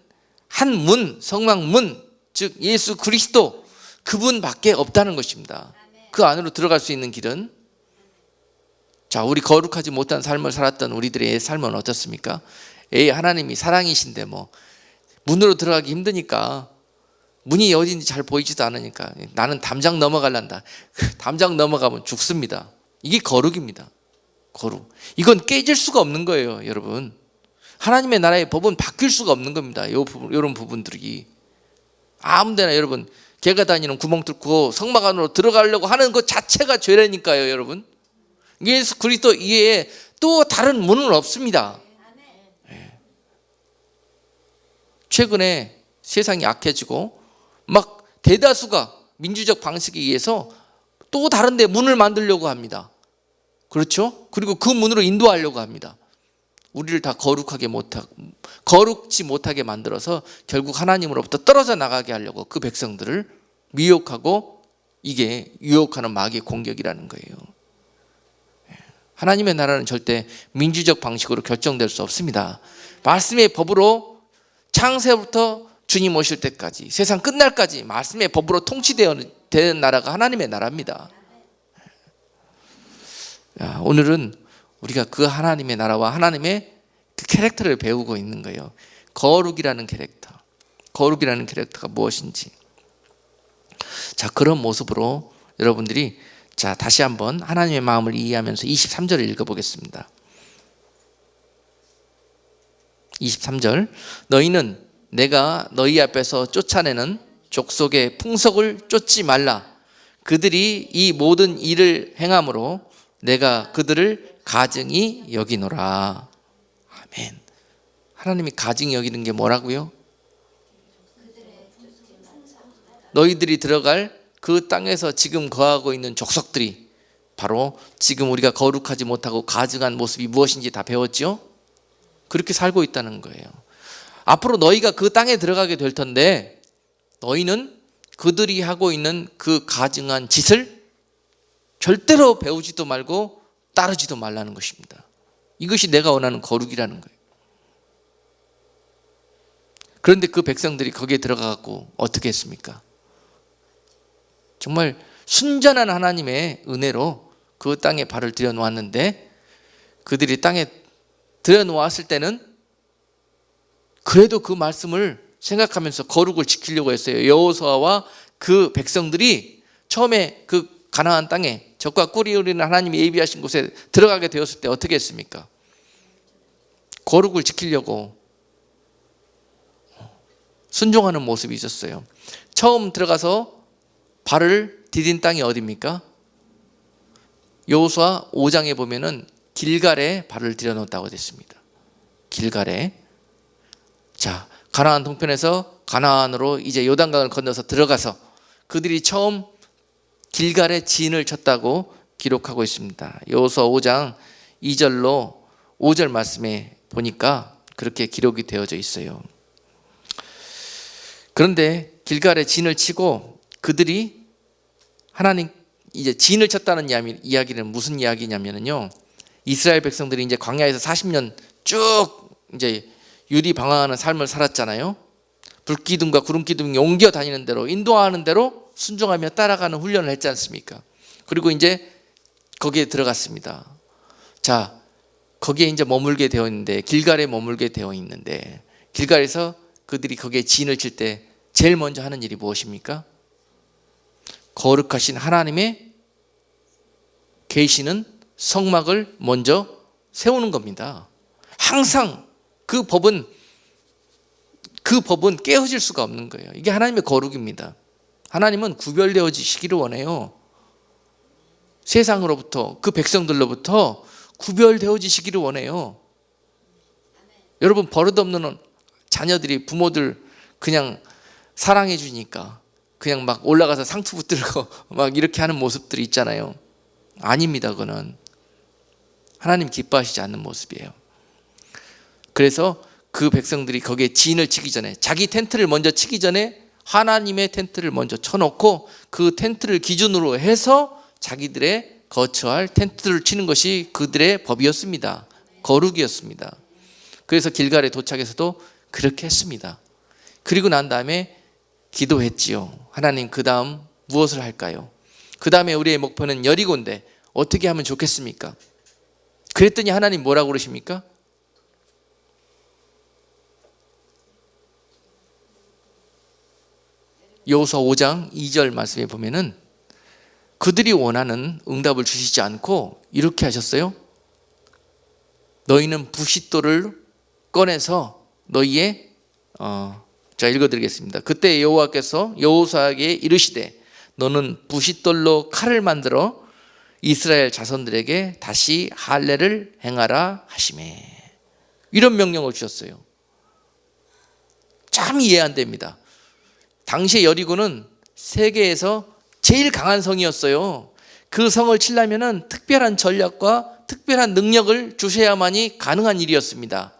한 문, 성막 문, 즉 예수 그리스도 그분밖에 없다는 것입니다. 그 안으로 들어갈 수 있는 길은 자, 우리 거룩하지 못한 삶을 살았던 우리들의 삶은 어떻습니까? 하나님이 사랑이신데 뭐 문으로 들어가기 힘드니까 문이 어딘지 잘 보이지도 않으니까 나는 담장 넘어갈란다. 담장 넘어가면 죽습니다. 이게 거룩입니다. 거룩. 이건 깨질 수가 없는 거예요, 여러분. 하나님의 나라의 법은 바뀔 수가 없는 겁니다. 이런 부분들이 아무데나 여러분 개가 다니는 구멍 뚫고 성막 안으로 들어가려고 하는 것 자체가 죄라니까요, 여러분. 예수 그리스도 이외에 또 다른 문은 없습니다. 최근에 세상이 악해지고 막 대다수가 민주적 방식에 의해서 또 다른 데 문을 만들려고 합니다. 그렇죠? 그리고 그 문으로 인도하려고 합니다. 우리를 다 거룩지 못하게 만들어서 결국 하나님으로부터 떨어져 나가게 하려고 그 백성들을 미혹하고, 이게 유혹하는 마귀의 공격이라는 거예요. 하나님의 나라는 절대 민주적 방식으로 결정될 수 없습니다. 말씀의 법으로 창세부터 주님 오실 때까지, 세상 끝날까지 말씀의 법으로 통치되는 나라가 하나님의 나라입니다. 오늘은 우리가 그 하나님의 나라와 하나님의 그 캐릭터를 배우고 있는 거예요. 거룩이라는 캐릭터. 거룩이라는 캐릭터가 무엇인지. 자, 그런 모습으로 여러분들이 다시 한번 하나님의 마음을 이해하면서 23절을 읽어보겠습니다. 23절. 너희는 내가 너희 앞에서 쫓아내는 족속의 풍속을 쫓지 말라. 그들이 이 모든 일을 행함으로 내가 그들을 가증히 여기노라. 아멘. 하나님이 가증히 여기는 게 뭐라고요? 너희들이 들어갈 그 땅에서 지금 거하고 있는 족속들이 바로 지금 우리가 거룩하지 못하고 가증한 모습이 무엇인지 다 배웠죠? 그렇게 살고 있다는 거예요. 앞으로 너희가 그 땅에 들어가게 될 텐데 너희는 그들이 하고 있는 그 가증한 짓을 절대로 배우지도 말고 따르지도 말라는 것입니다. 이것이 내가 원하는 거룩이라는 거예요. 그런데 그 백성들이 거기에 들어가고 어떻게 했습니까? 정말 순전한 하나님의 은혜로 그 땅에 발을 들여놓았는데, 그들이 땅에 들여놓았을 때는 그래도 그 말씀을 생각하면서 거룩을 지키려고 했어요. 여호수아와 그 백성들이 처음에 그 가나안 땅에 적과 꿀이 흐르는 하나님이 예비하신 곳에 들어가게 되었을 때 어떻게 했습니까? 거룩을 지키려고 순종하는 모습이 있었어요. 처음 들어가서 발을 디딘 땅이 어디입니까? 여호수아 5장에 보면은 길갈에 발을 들여놓았다고 됐습니다. 길갈에. 자, 가나안 동편에서 가나안으로 이제 요단강을 건너서 들어가서 그들이 처음 길갈에 진을 쳤다고 기록하고 있습니다. 여호수아 5장 2절로 5절 말씀에 보니까 그렇게 기록이 되어져 있어요. 그런데 길갈에 진을 치고 그들이 하나님 이제 진을 쳤다는 이야기는 무슨 이야기냐면요, 이스라엘 백성들이 이제 광야에서 40년 쭉 이제 유리방황하는 삶을 살았잖아요. 불기둥과 구름기둥이 옮겨 다니는 대로, 인도하는 대로 순종하며 따라가는 훈련을 했지 않습니까? 그리고 이제 거기에 들어갔습니다. 자, 거기에 이제 머물게 되어 있는데, 길갈에 머물게 되어 있는데, 길갈에서 그들이 거기에 진을 칠 때 제일 먼저 하는 일이 무엇입니까? 거룩하신 하나님의 계시는 성막을 먼저 세우는 겁니다. 항상 그 법은 깨어질 수가 없는 거예요. 이게 하나님의 거룩입니다. 하나님은 구별되어지시기를 원해요. 세상으로부터, 그 백성들로부터 구별되어지시기를 원해요. 여러분, 버릇없는 자녀들이 부모들 그냥 사랑해 주니까 그냥 막 올라가서 상투 붙들고 막 이렇게 하는 모습들이 있잖아요. 아닙니다. 그거는 하나님 기뻐하시지 않는 모습이에요. 그래서 그 백성들이 거기에 진을 치기 전에, 자기 텐트를 먼저 치기 전에 하나님의 텐트를 먼저 쳐놓고 그 텐트를 기준으로 해서 자기들의 거처할 텐트를 치는 것이 그들의 법이었습니다. 거룩이었습니다. 그래서 길갈에 도착해서도 그렇게 했습니다. 그리고 난 다음에 기도했지요. 하나님, 그 다음 무엇을 할까요? 그 다음에 우리의 목표는 여리고인데 어떻게 하면 좋겠습니까? 그랬더니 하나님 뭐라고 그러십니까? 여호수아 5장 2절 말씀에 보면은 그들이 원하는 응답을 주시지 않고 이렇게 하셨어요. 너희는 부싯돌을 꺼내서 너희의 자, 읽어드리겠습니다. 그때 여호와께서 여호수아에게 이르시되 너는 부싯돌로 칼을 만들어 이스라엘 자손들에게 다시 할례를 행하라 하시매. 이런 명령을 주셨어요. 참 이해 안 됩니다. 당시에 여리고는 세계에서 제일 강한 성이었어요. 그 성을 치려면은 특별한 전략과 특별한 능력을 주셔야만이 가능한 일이었습니다.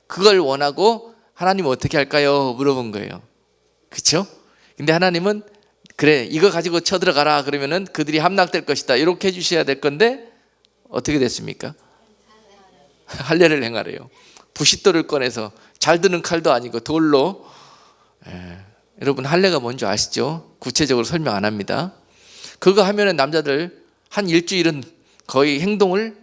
그걸 원하고 하나님 어떻게 할까요? 물어본 거예요. 그렇죠? 근데 하나님은 그래 이거 가지고 쳐들어가라 그러면은 그들이 함락될 것이다 이렇게 해주셔야 될 건데 어떻게 됐습니까? 할례를 행하래요. 부싯돌을 꺼내서 잘 드는 칼도 아니고 돌로. 여러분 할례가 뭔지 아시죠? 구체적으로 설명 안 합니다. 그거 하면은 남자들 한 일주일은 거의 행동을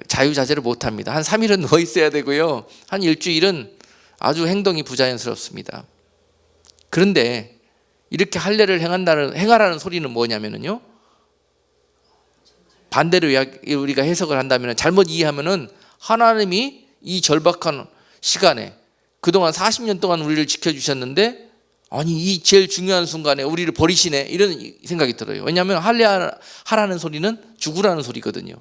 자유자재를 못합니다. 한 3일은 누워 있어야 되고요. 한 일주일은 아주 행동이 부자연스럽습니다. 그런데 이렇게 할례를 행하라는 소리는 뭐냐면요, 반대로 우리가 해석을 한다면, 잘못 이해하면은 하나님이 이 절박한 시간에 그동안 40년 동안 우리를 지켜주셨는데 아니 이 제일 중요한 순간에 우리를 버리시네 이런 생각이 들어요. 왜냐하면 할례하라는 소리는 죽으라는 소리거든요.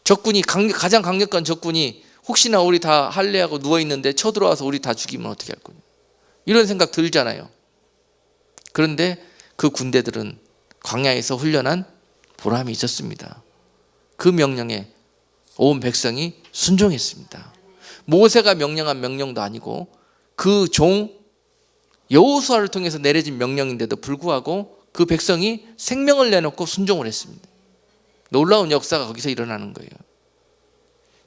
적군이 가장 강력한 적군이 혹시나 우리 다 할례하고 누워있는데 쳐들어와서 우리 다 죽이면 어떻게 할 거냐 이런 생각 들잖아요. 그런데 그 군대들은 광야에서 훈련한 보람이 있었습니다. 그 명령에 온 백성이 순종했습니다. 모세가 명령한 명령도 아니고 그 종 여호수아를 통해서 내려진 명령인데도 불구하고 그 백성이 생명을 내놓고 순종을 했습니다. 놀라운 역사가 거기서 일어나는 거예요.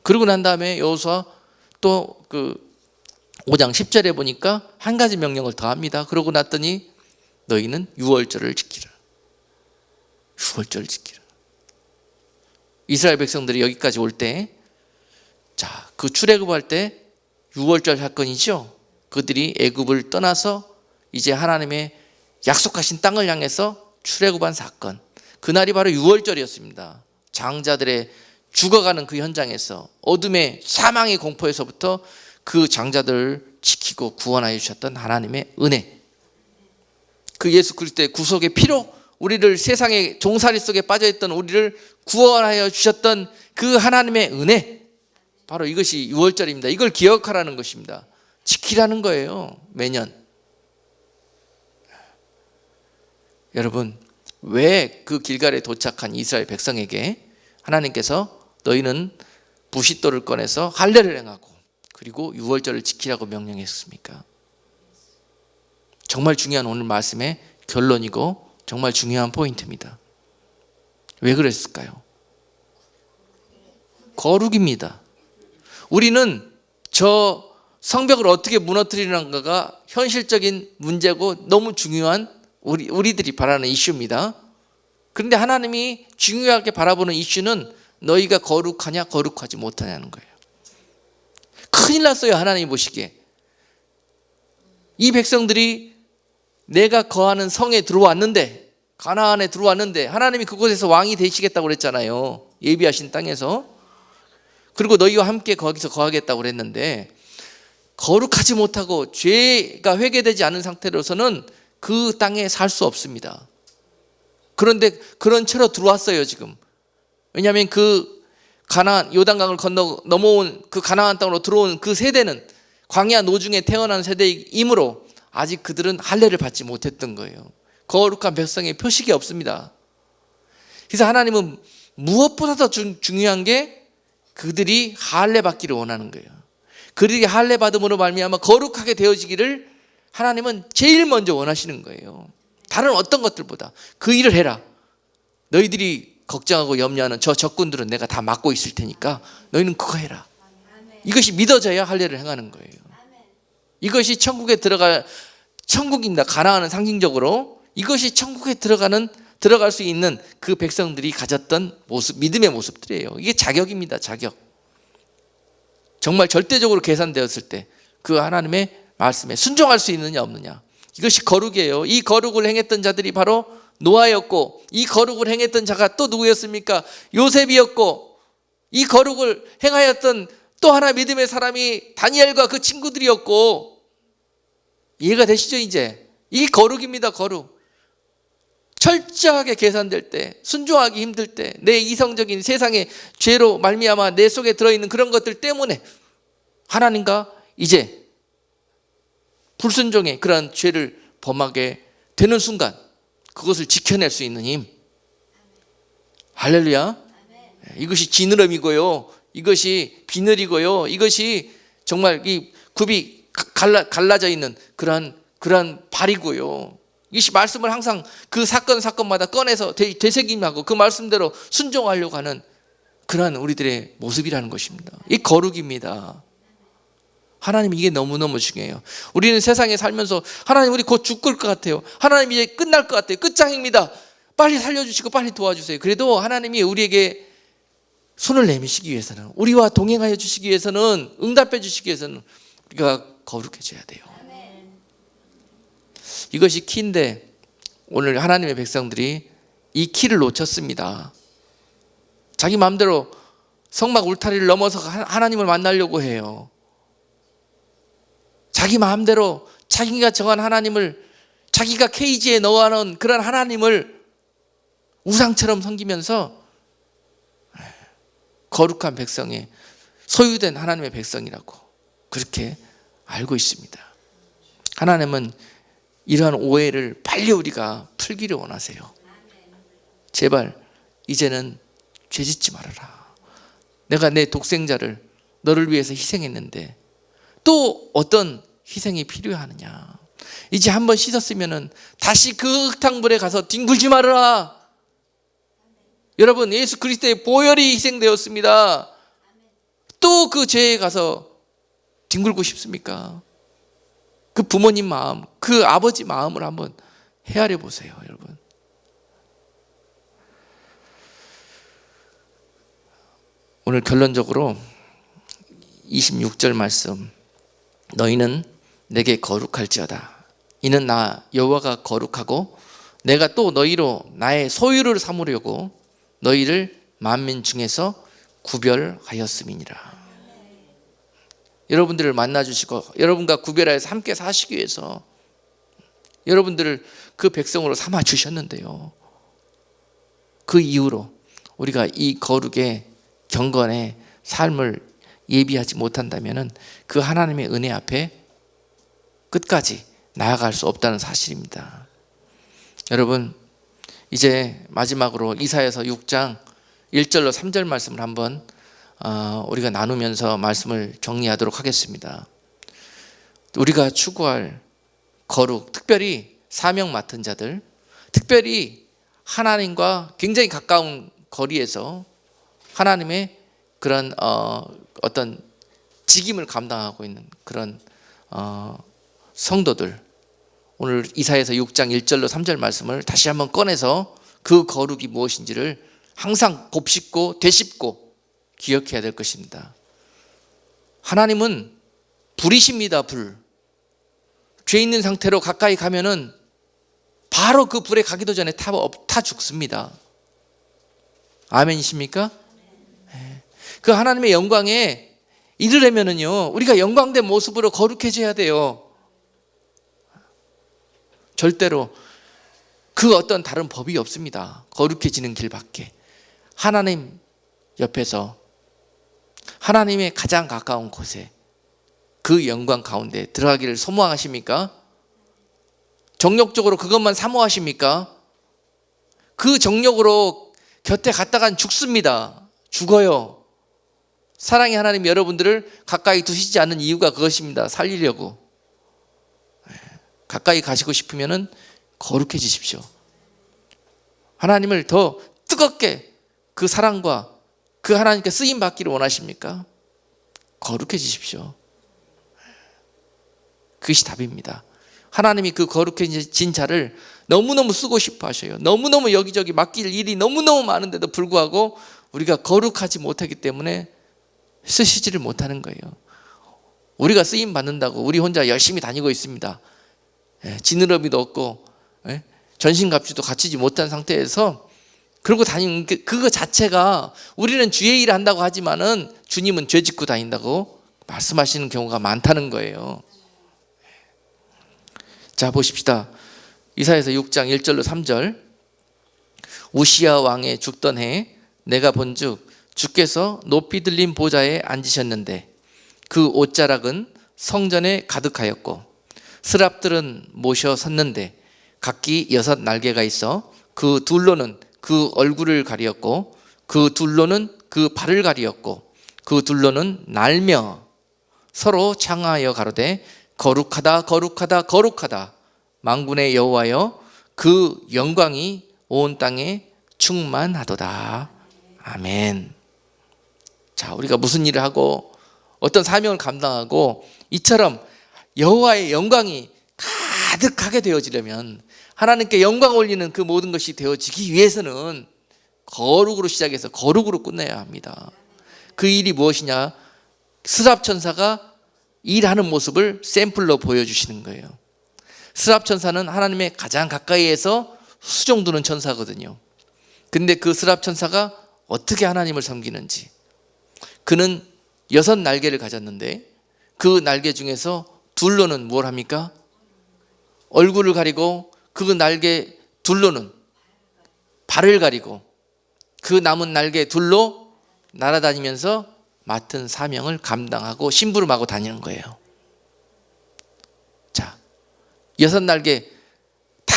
그러고 난 다음에 여호수아 또 그 5장 10절에 보니까 한 가지 명령을 더 합니다. 그러고 났더니 너희는 유월절을 지키라. 유월절을 지키라. 이스라엘 백성들이 여기까지 올 때, 자, 그 출애굽할 때 유월절 사건이죠. 그들이 애굽을 떠나서 이제 하나님의 약속하신 땅을 향해서 출애굽한 사건. 그날이 바로 유월절이었습니다. 장자들의 죽어가는 그 현장에서 어둠의 사망의 공포에서부터 그 장자들을 지키고 구원하여 주셨던 하나님의 은혜, 그 예수 그리스도의 구속의 피로 우리를 세상의 종살이 속에 빠져있던 우리를 구원하여 주셨던 그 하나님의 은혜, 바로 이것이 유월절입니다. 이걸 기억하라는 것입니다. 지키라는 거예요. 매년. 여러분, 왜 그 길갈에 도착한 이스라엘 백성에게 하나님께서 너희는 부싯돌을 꺼내서 할례를 행하고 그리고 유월절을 지키라고 명령했습니까? 정말 중요한 오늘 말씀의 결론이고 정말 중요한 포인트입니다. 왜 그랬을까요? 거룩입니다. 우리는 저 성벽을 어떻게 무너뜨리는가가 현실적인 문제고 너무 중요한 우리들이 바라는 이슈입니다. 그런데 하나님이 중요하게 바라보는 이슈는 너희가 거룩하냐 거룩하지 못하냐는 거예요. 큰일 났어요. 하나님이 보시기에 이 백성들이 내가 거하는 성에 들어왔는데, 가나안에 들어왔는데 하나님이 그곳에서 왕이 되시겠다고 그랬잖아요. 예비하신 땅에서. 그리고 너희와 함께 거기서 거하겠다고 그랬는데 거룩하지 못하고 죄가 회개되지 않은 상태로서는 그 땅에 살 수 없습니다. 그런데 그런 채로 들어왔어요 지금. 왜냐하면 그 가나안, 요단강을 건너 넘어온 그 가나안 땅으로 들어온 그 세대는 광야 노중에 태어난 세대이므로 아직 그들은 할례를 받지 못했던 거예요. 거룩한 백성의 표식이 없습니다. 그래서 하나님은 무엇보다 더 중요한 게 그들이 할례 받기를 원하는 거예요. 그들이 할례 받음으로 말미암아 거룩하게 되어지기를 하나님은 제일 먼저 원하시는 거예요. 다른 어떤 것들보다 그 일을 해라. 너희들이 걱정하고 염려하는 저 적군들은 내가 다 막고 있을 테니까 너희는 그거 해라. 이것이 믿어져야 할례를 행하는 거예요. 이것이 천국에 천국입니다. 가나안은 상징적으로 이것이 천국에 들어갈 수 있는 그 백성들이 가졌던 모습, 믿음의 모습들이에요. 이게 자격입니다. 자격. 정말 절대적으로 계산되었을 때 그 하나님의 말씀에 순종할 수 있느냐 없느냐, 이것이 거룩이에요. 이 거룩을 행했던 자들이 바로 노아였고, 이 거룩을 행했던 자가 또 누구였습니까? 요셉이었고, 이 거룩을 행하였던 또 하나 믿음의 사람이 다니엘과 그 친구들이었고, 이해가 되시죠? 이제 이 거룩입니다. 거룩. 철저하게 계산될 때, 순종하기 힘들 때, 내 이성적인 세상의 죄로 말미암아 내 속에 들어있는 그런 것들 때문에 하나님과 이제 불순종의 그런 죄를 범하게 되는 순간, 그것을 지켜낼 수 있는 힘. 할렐루야. 이것이 지느러미고요, 이것이 비늘이고요, 이것이 정말 이 굽이 갈라져 있는 그러한 발이고요. 이것이 말씀을 항상 그 사건마다 꺼내서 되새김하고 그 말씀대로 순종하려고 하는 그러한 우리들의 모습이라는 것입니다. 이 거룩입니다. 하나님, 이게 너무너무 중요해요. 우리는 세상에 살면서 하나님, 우리 곧 죽을 것 같아요. 하나님, 이제 끝날 것 같아요. 끝장입니다. 빨리 살려주시고 빨리 도와주세요. 그래도 하나님이 우리에게 손을 내미시기 위해서는, 우리와 동행하여 주시기 위해서는, 응답해 주시기 위해서는 우리가 거룩해져야 돼요. 이것이 키인데 오늘 하나님의 백성들이 이 키를 놓쳤습니다. 자기 마음대로 성막 울타리를 넘어서 하나님을 만나려고 해요. 자기 마음대로 자기가 정한 하나님을, 자기가 케이지에 넣어놓은 그런 하나님을 우상처럼 섬기면서 거룩한 백성의 소유된 하나님의 백성이라고 그렇게 알고 있습니다. 하나님은 이러한 오해를 빨리 우리가 풀기를 원하세요. 제발 이제는 죄짓지 말아라. 내가 내 독생자를 너를 위해서 희생했는데 또 어떤 희생이 필요하느냐. 이제 한번 씻었으면 다시 그 흙탕물에 가서 뒹굴지 말아라. 여러분, 예수 그리스도의 보혈이 희생되었습니다. 또 그 죄에 가서 뒹굴고 싶습니까? 그 부모님 마음, 그 아버지 마음을 한번 헤아려 보세요, 여러분. 오늘 결론적으로 26절 말씀, 너희는 내게 거룩할지어다. 이는 나 여호와가 거룩하고 내가 또 너희로 나의 소유를 삼으려고 너희를 만민 중에서 구별하였음이니라. 여러분들을 만나주시고 여러분과 구별하여서 함께 사시기 위해서 여러분들을 그 백성으로 삼아주셨는데요, 그 이후로 우리가 이 거룩의 경건의 삶을 예비하지 못한다면 그 하나님의 은혜 앞에 끝까지 나아갈 수 없다는 사실입니다. 여러분, 이제 마지막으로 이사야서 6장 1절로 3절 말씀을 한번 우리가 나누면서 말씀을 정리하도록 하겠습니다. 우리가 추구할 거룩, 특별히 사명 맡은 자들, 특별히 하나님과 굉장히 가까운 거리에서 하나님의 그런 어떤 직임을 감당하고 있는 그런 성도들, 오늘 이사야서 6장 1절로 3절 말씀을 다시 한번 꺼내서 그 거룩이 무엇인지를 항상 곱씹고 되씹고 기억해야 될 것입니다. 하나님은 불이십니다. 불. 죄 있는 상태로 가까이 가면은 바로 그 불에 가기도 전에 타 죽습니다. 아멘이십니까? 그 하나님의 영광에 이르려면은요, 우리가 영광된 모습으로 거룩해져야 돼요. 절대로 그 어떤 다른 법이 없습니다. 거룩해지는 길밖에. 하나님 옆에서 하나님의 가장 가까운 곳에 그 영광 가운데 들어가기를 소망하십니까? 정욕적으로 그것만 사모하십니까? 그 정욕으로 곁에 갔다간 죽습니다. 죽어요. 사랑의 하나님 여러분들을 가까이 두시지 않는 이유가 그것입니다. 살리려고. 가까이 가시고 싶으면 거룩해지십시오. 하나님을 더 뜨겁게 그 사랑과 그 하나님께 쓰임 받기를 원하십니까? 거룩해지십시오. 그것이 답입니다. 하나님이 그 거룩해진 자를 너무너무 쓰고 싶어 하셔요. 너무너무 여기저기 맡길 일이 너무너무 많은데도 불구하고 우리가 거룩하지 못하기 때문에 쓰시지를 못하는 거예요. 우리가 쓰임 받는다고 우리 혼자 열심히 다니고 있습니다. 지느러미도 없고 전신갑주도 갖추지 못한 상태에서 그러고 다니는 그거 자체가, 우리는 주의 일을 한다고 하지만은 주님은 죄 짓고 다닌다고 말씀하시는 경우가 많다는 거예요. 자, 보십시다. 이사야서 6장 1절로 3절. 우시야 왕의 죽던 해 내가 본즉 주께서 높이 들린 보좌에 앉으셨는데 그 옷자락은 성전에 가득하였고 스랍들은 모셔 섰는데 각기 6 날개가 있어 그 둘로는 그 얼굴을 가리었고 그 둘로는 그 발을 가리었고 그 둘로는 날며 서로 창하여 가로되 거룩하다 거룩하다 거룩하다 만군의 여호와여 그 영광이 온 땅에 충만하도다. 아멘. 자, 우리가 무슨 일을 하고 어떤 사명을 감당하고 이처럼 여호와의 영광이 가득하게 되어지려면, 하나님께 영광 올리는 그 모든 것이 되어지기 위해서는 거룩으로 시작해서 거룩으로 끝내야 합니다. 그 일이 무엇이냐? 스랍천사가 일하는 모습을 샘플로 보여주시는 거예요. 스랍천사는 하나님의 가장 가까이에서 수종두는 천사거든요. 근데 그 스랍천사가 어떻게 하나님을 섬기는지, 그는 6 날개를 가졌는데 그 날개 중에서 둘로는 뭘 합니까? 얼굴을 가리고 그 날개 둘로는 발을 가리고 그 남은 날개 둘로 날아다니면서 맡은 사명을 감당하고 심부름하고 다니는 거예요. 자, 6 날개 다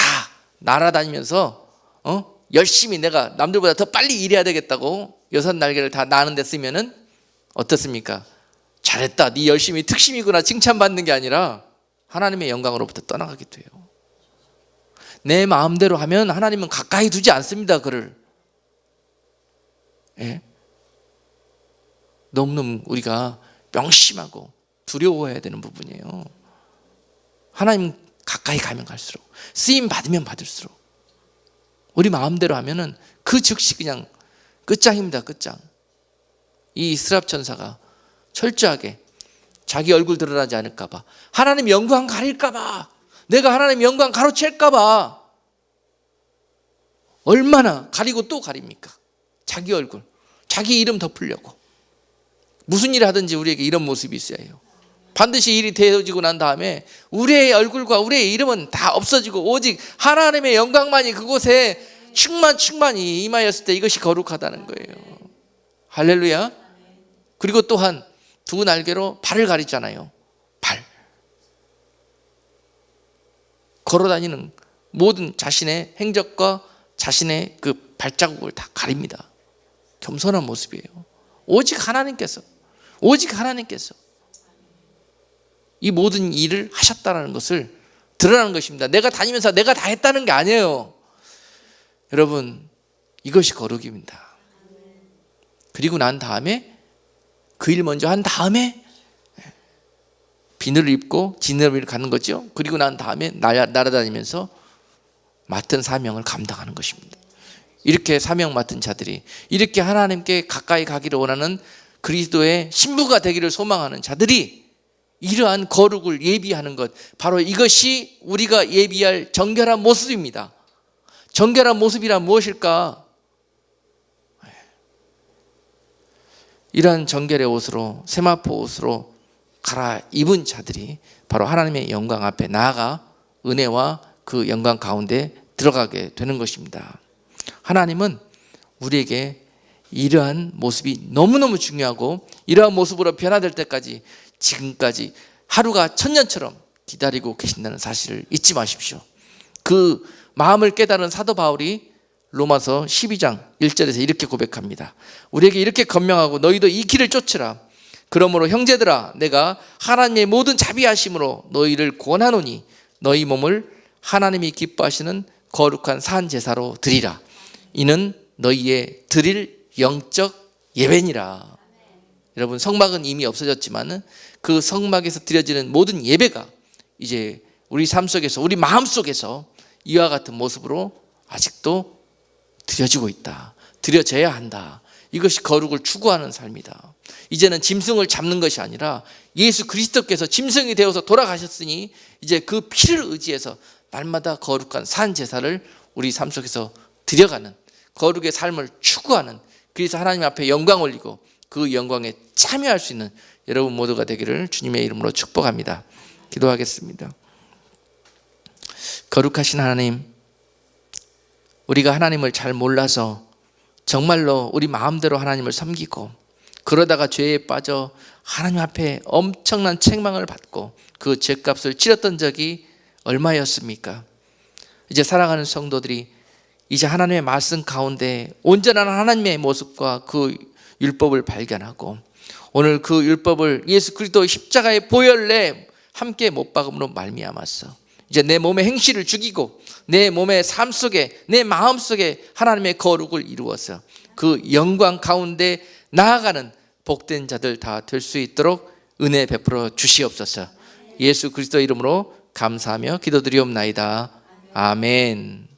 날아다니면서 열심히 내가 남들보다 더 빨리 일해야 되겠다고 6 날개를 다 나는 데 쓰면은 어떻습니까? 잘했다, 네 열심히 특심이구나 칭찬받는 게 아니라 하나님의 영광으로부터 떠나가게 돼요. 내 마음대로 하면 하나님은 가까이 두지 않습니다. 그를 너무너무 우리가 명심하고 두려워해야 되는 부분이에요. 하나님 가까이 가면 갈수록, 쓰임 받으면 받을수록 우리 마음대로 하면은 그 즉시 그냥 끝장입니다. 끝장. 이 스랍천사가 철저하게 자기 얼굴 드러나지 않을까 봐, 하나님 영광 가릴까 봐, 내가 하나님 영광 가로챌까 봐 얼마나 가리고 또 가립니까? 자기 얼굴, 자기 이름 덮으려고. 무슨 일을 하든지 우리에게 이런 모습이 있어야 해요. 반드시 일이 되어지고 난 다음에 우리의 얼굴과 우리의 이름은 다 없어지고 오직 하나님의 영광만이 그곳에 충만히 임하였을 때 이것이 거룩하다는 거예요. 할렐루야. 그리고 또한 2 날개로 발을 가리잖아요. 발. 걸어다니는 모든 자신의 행적과 자신의 그 발자국을 다 가립니다. 겸손한 모습이에요. 오직 하나님께서 이 모든 일을 하셨다는 것을 드러나는 것입니다. 내가 다니면서 내가 다 했다는 게 아니에요. 여러분, 이것이 거룩입니다. 그리고 난 다음에 그 일 먼저 한 다음에 비늘을 입고 지느러미를 갖는 거죠. 그리고 난 다음에 날아다니면서 맡은 사명을 감당하는 것입니다. 이렇게 사명 맡은 자들이, 이렇게 하나님께 가까이 가기를 원하는 그리스도의 신부가 되기를 소망하는 자들이 이러한 거룩을 예비하는 것, 바로 이것이 우리가 예비할 정결한 모습입니다. 정결한 모습이란 무엇일까? 이러한 정결의 옷으로, 세마포 옷으로 갈아입은 자들이 바로 하나님의 영광 앞에 나아가 은혜와 그 영광 가운데 들어가게 되는 것입니다. 하나님은 우리에게 이러한 모습이 너무너무 중요하고, 이러한 모습으로 변화될 때까지 지금까지 하루가 천년처럼 기다리고 계신다는 사실을 잊지 마십시오. 그 마음을 깨달은 사도 바울이 로마서 12장 1절에서 이렇게 고백합니다. 우리에게 이렇게 권명하고 너희도 이 길을 쫓으라. 그러므로 형제들아, 내가 하나님의 모든 자비하심으로 너희를 권하노니 너희 몸을 하나님이 기뻐하시는 거룩한 산 제사로 드리라. 이는 너희의 드릴 영적 예배니라. 여러분, 성막은 이미 없어졌지만 그 성막에서 드려지는 모든 예배가 이제 우리 삶 속에서, 우리 마음 속에서 이와 같은 모습으로 아직도 드려지고 있다, 드려져야 한다. 이것이 거룩을 추구하는 삶이다. 이제는 짐승을 잡는 것이 아니라 예수 그리스도께서 짐승이 되어서 돌아가셨으니 이제 그 피를 의지해서 날마다 거룩한 산 제사를 우리 삶 속에서 드려가는 거룩의 삶을 추구하는, 그래서 하나님 앞에 영광 올리고 그 영광에 참여할 수 있는 여러분 모두가 되기를 주님의 이름으로 축복합니다. 기도하겠습니다. 거룩하신 하나님, 우리가 하나님을 잘 몰라서 정말로 우리 마음대로 하나님을 섬기고 그러다가 죄에 빠져 하나님 앞에 엄청난 책망을 받고 그 죄값을 치렀던 적이 얼마였습니까? 이제 사랑하는 성도들이 이제 하나님의 말씀 가운데 온전한 하나님의 모습과 그 율법을 발견하고 오늘 그 율법을 예수 그리스도의 십자가의 보혈내 함께 못 박음으로 말미암았어. 이제 내 몸의 행실을 죽이고 내 몸의 삶 속에 내 마음 속에 하나님의 거룩을 이루어서 그 영광 가운데 나아가는 복된 자들 다 될 수 있도록 은혜 베풀어 주시옵소서. 예수 그리스도 이름으로 감사하며 기도드리옵나이다. 아멘.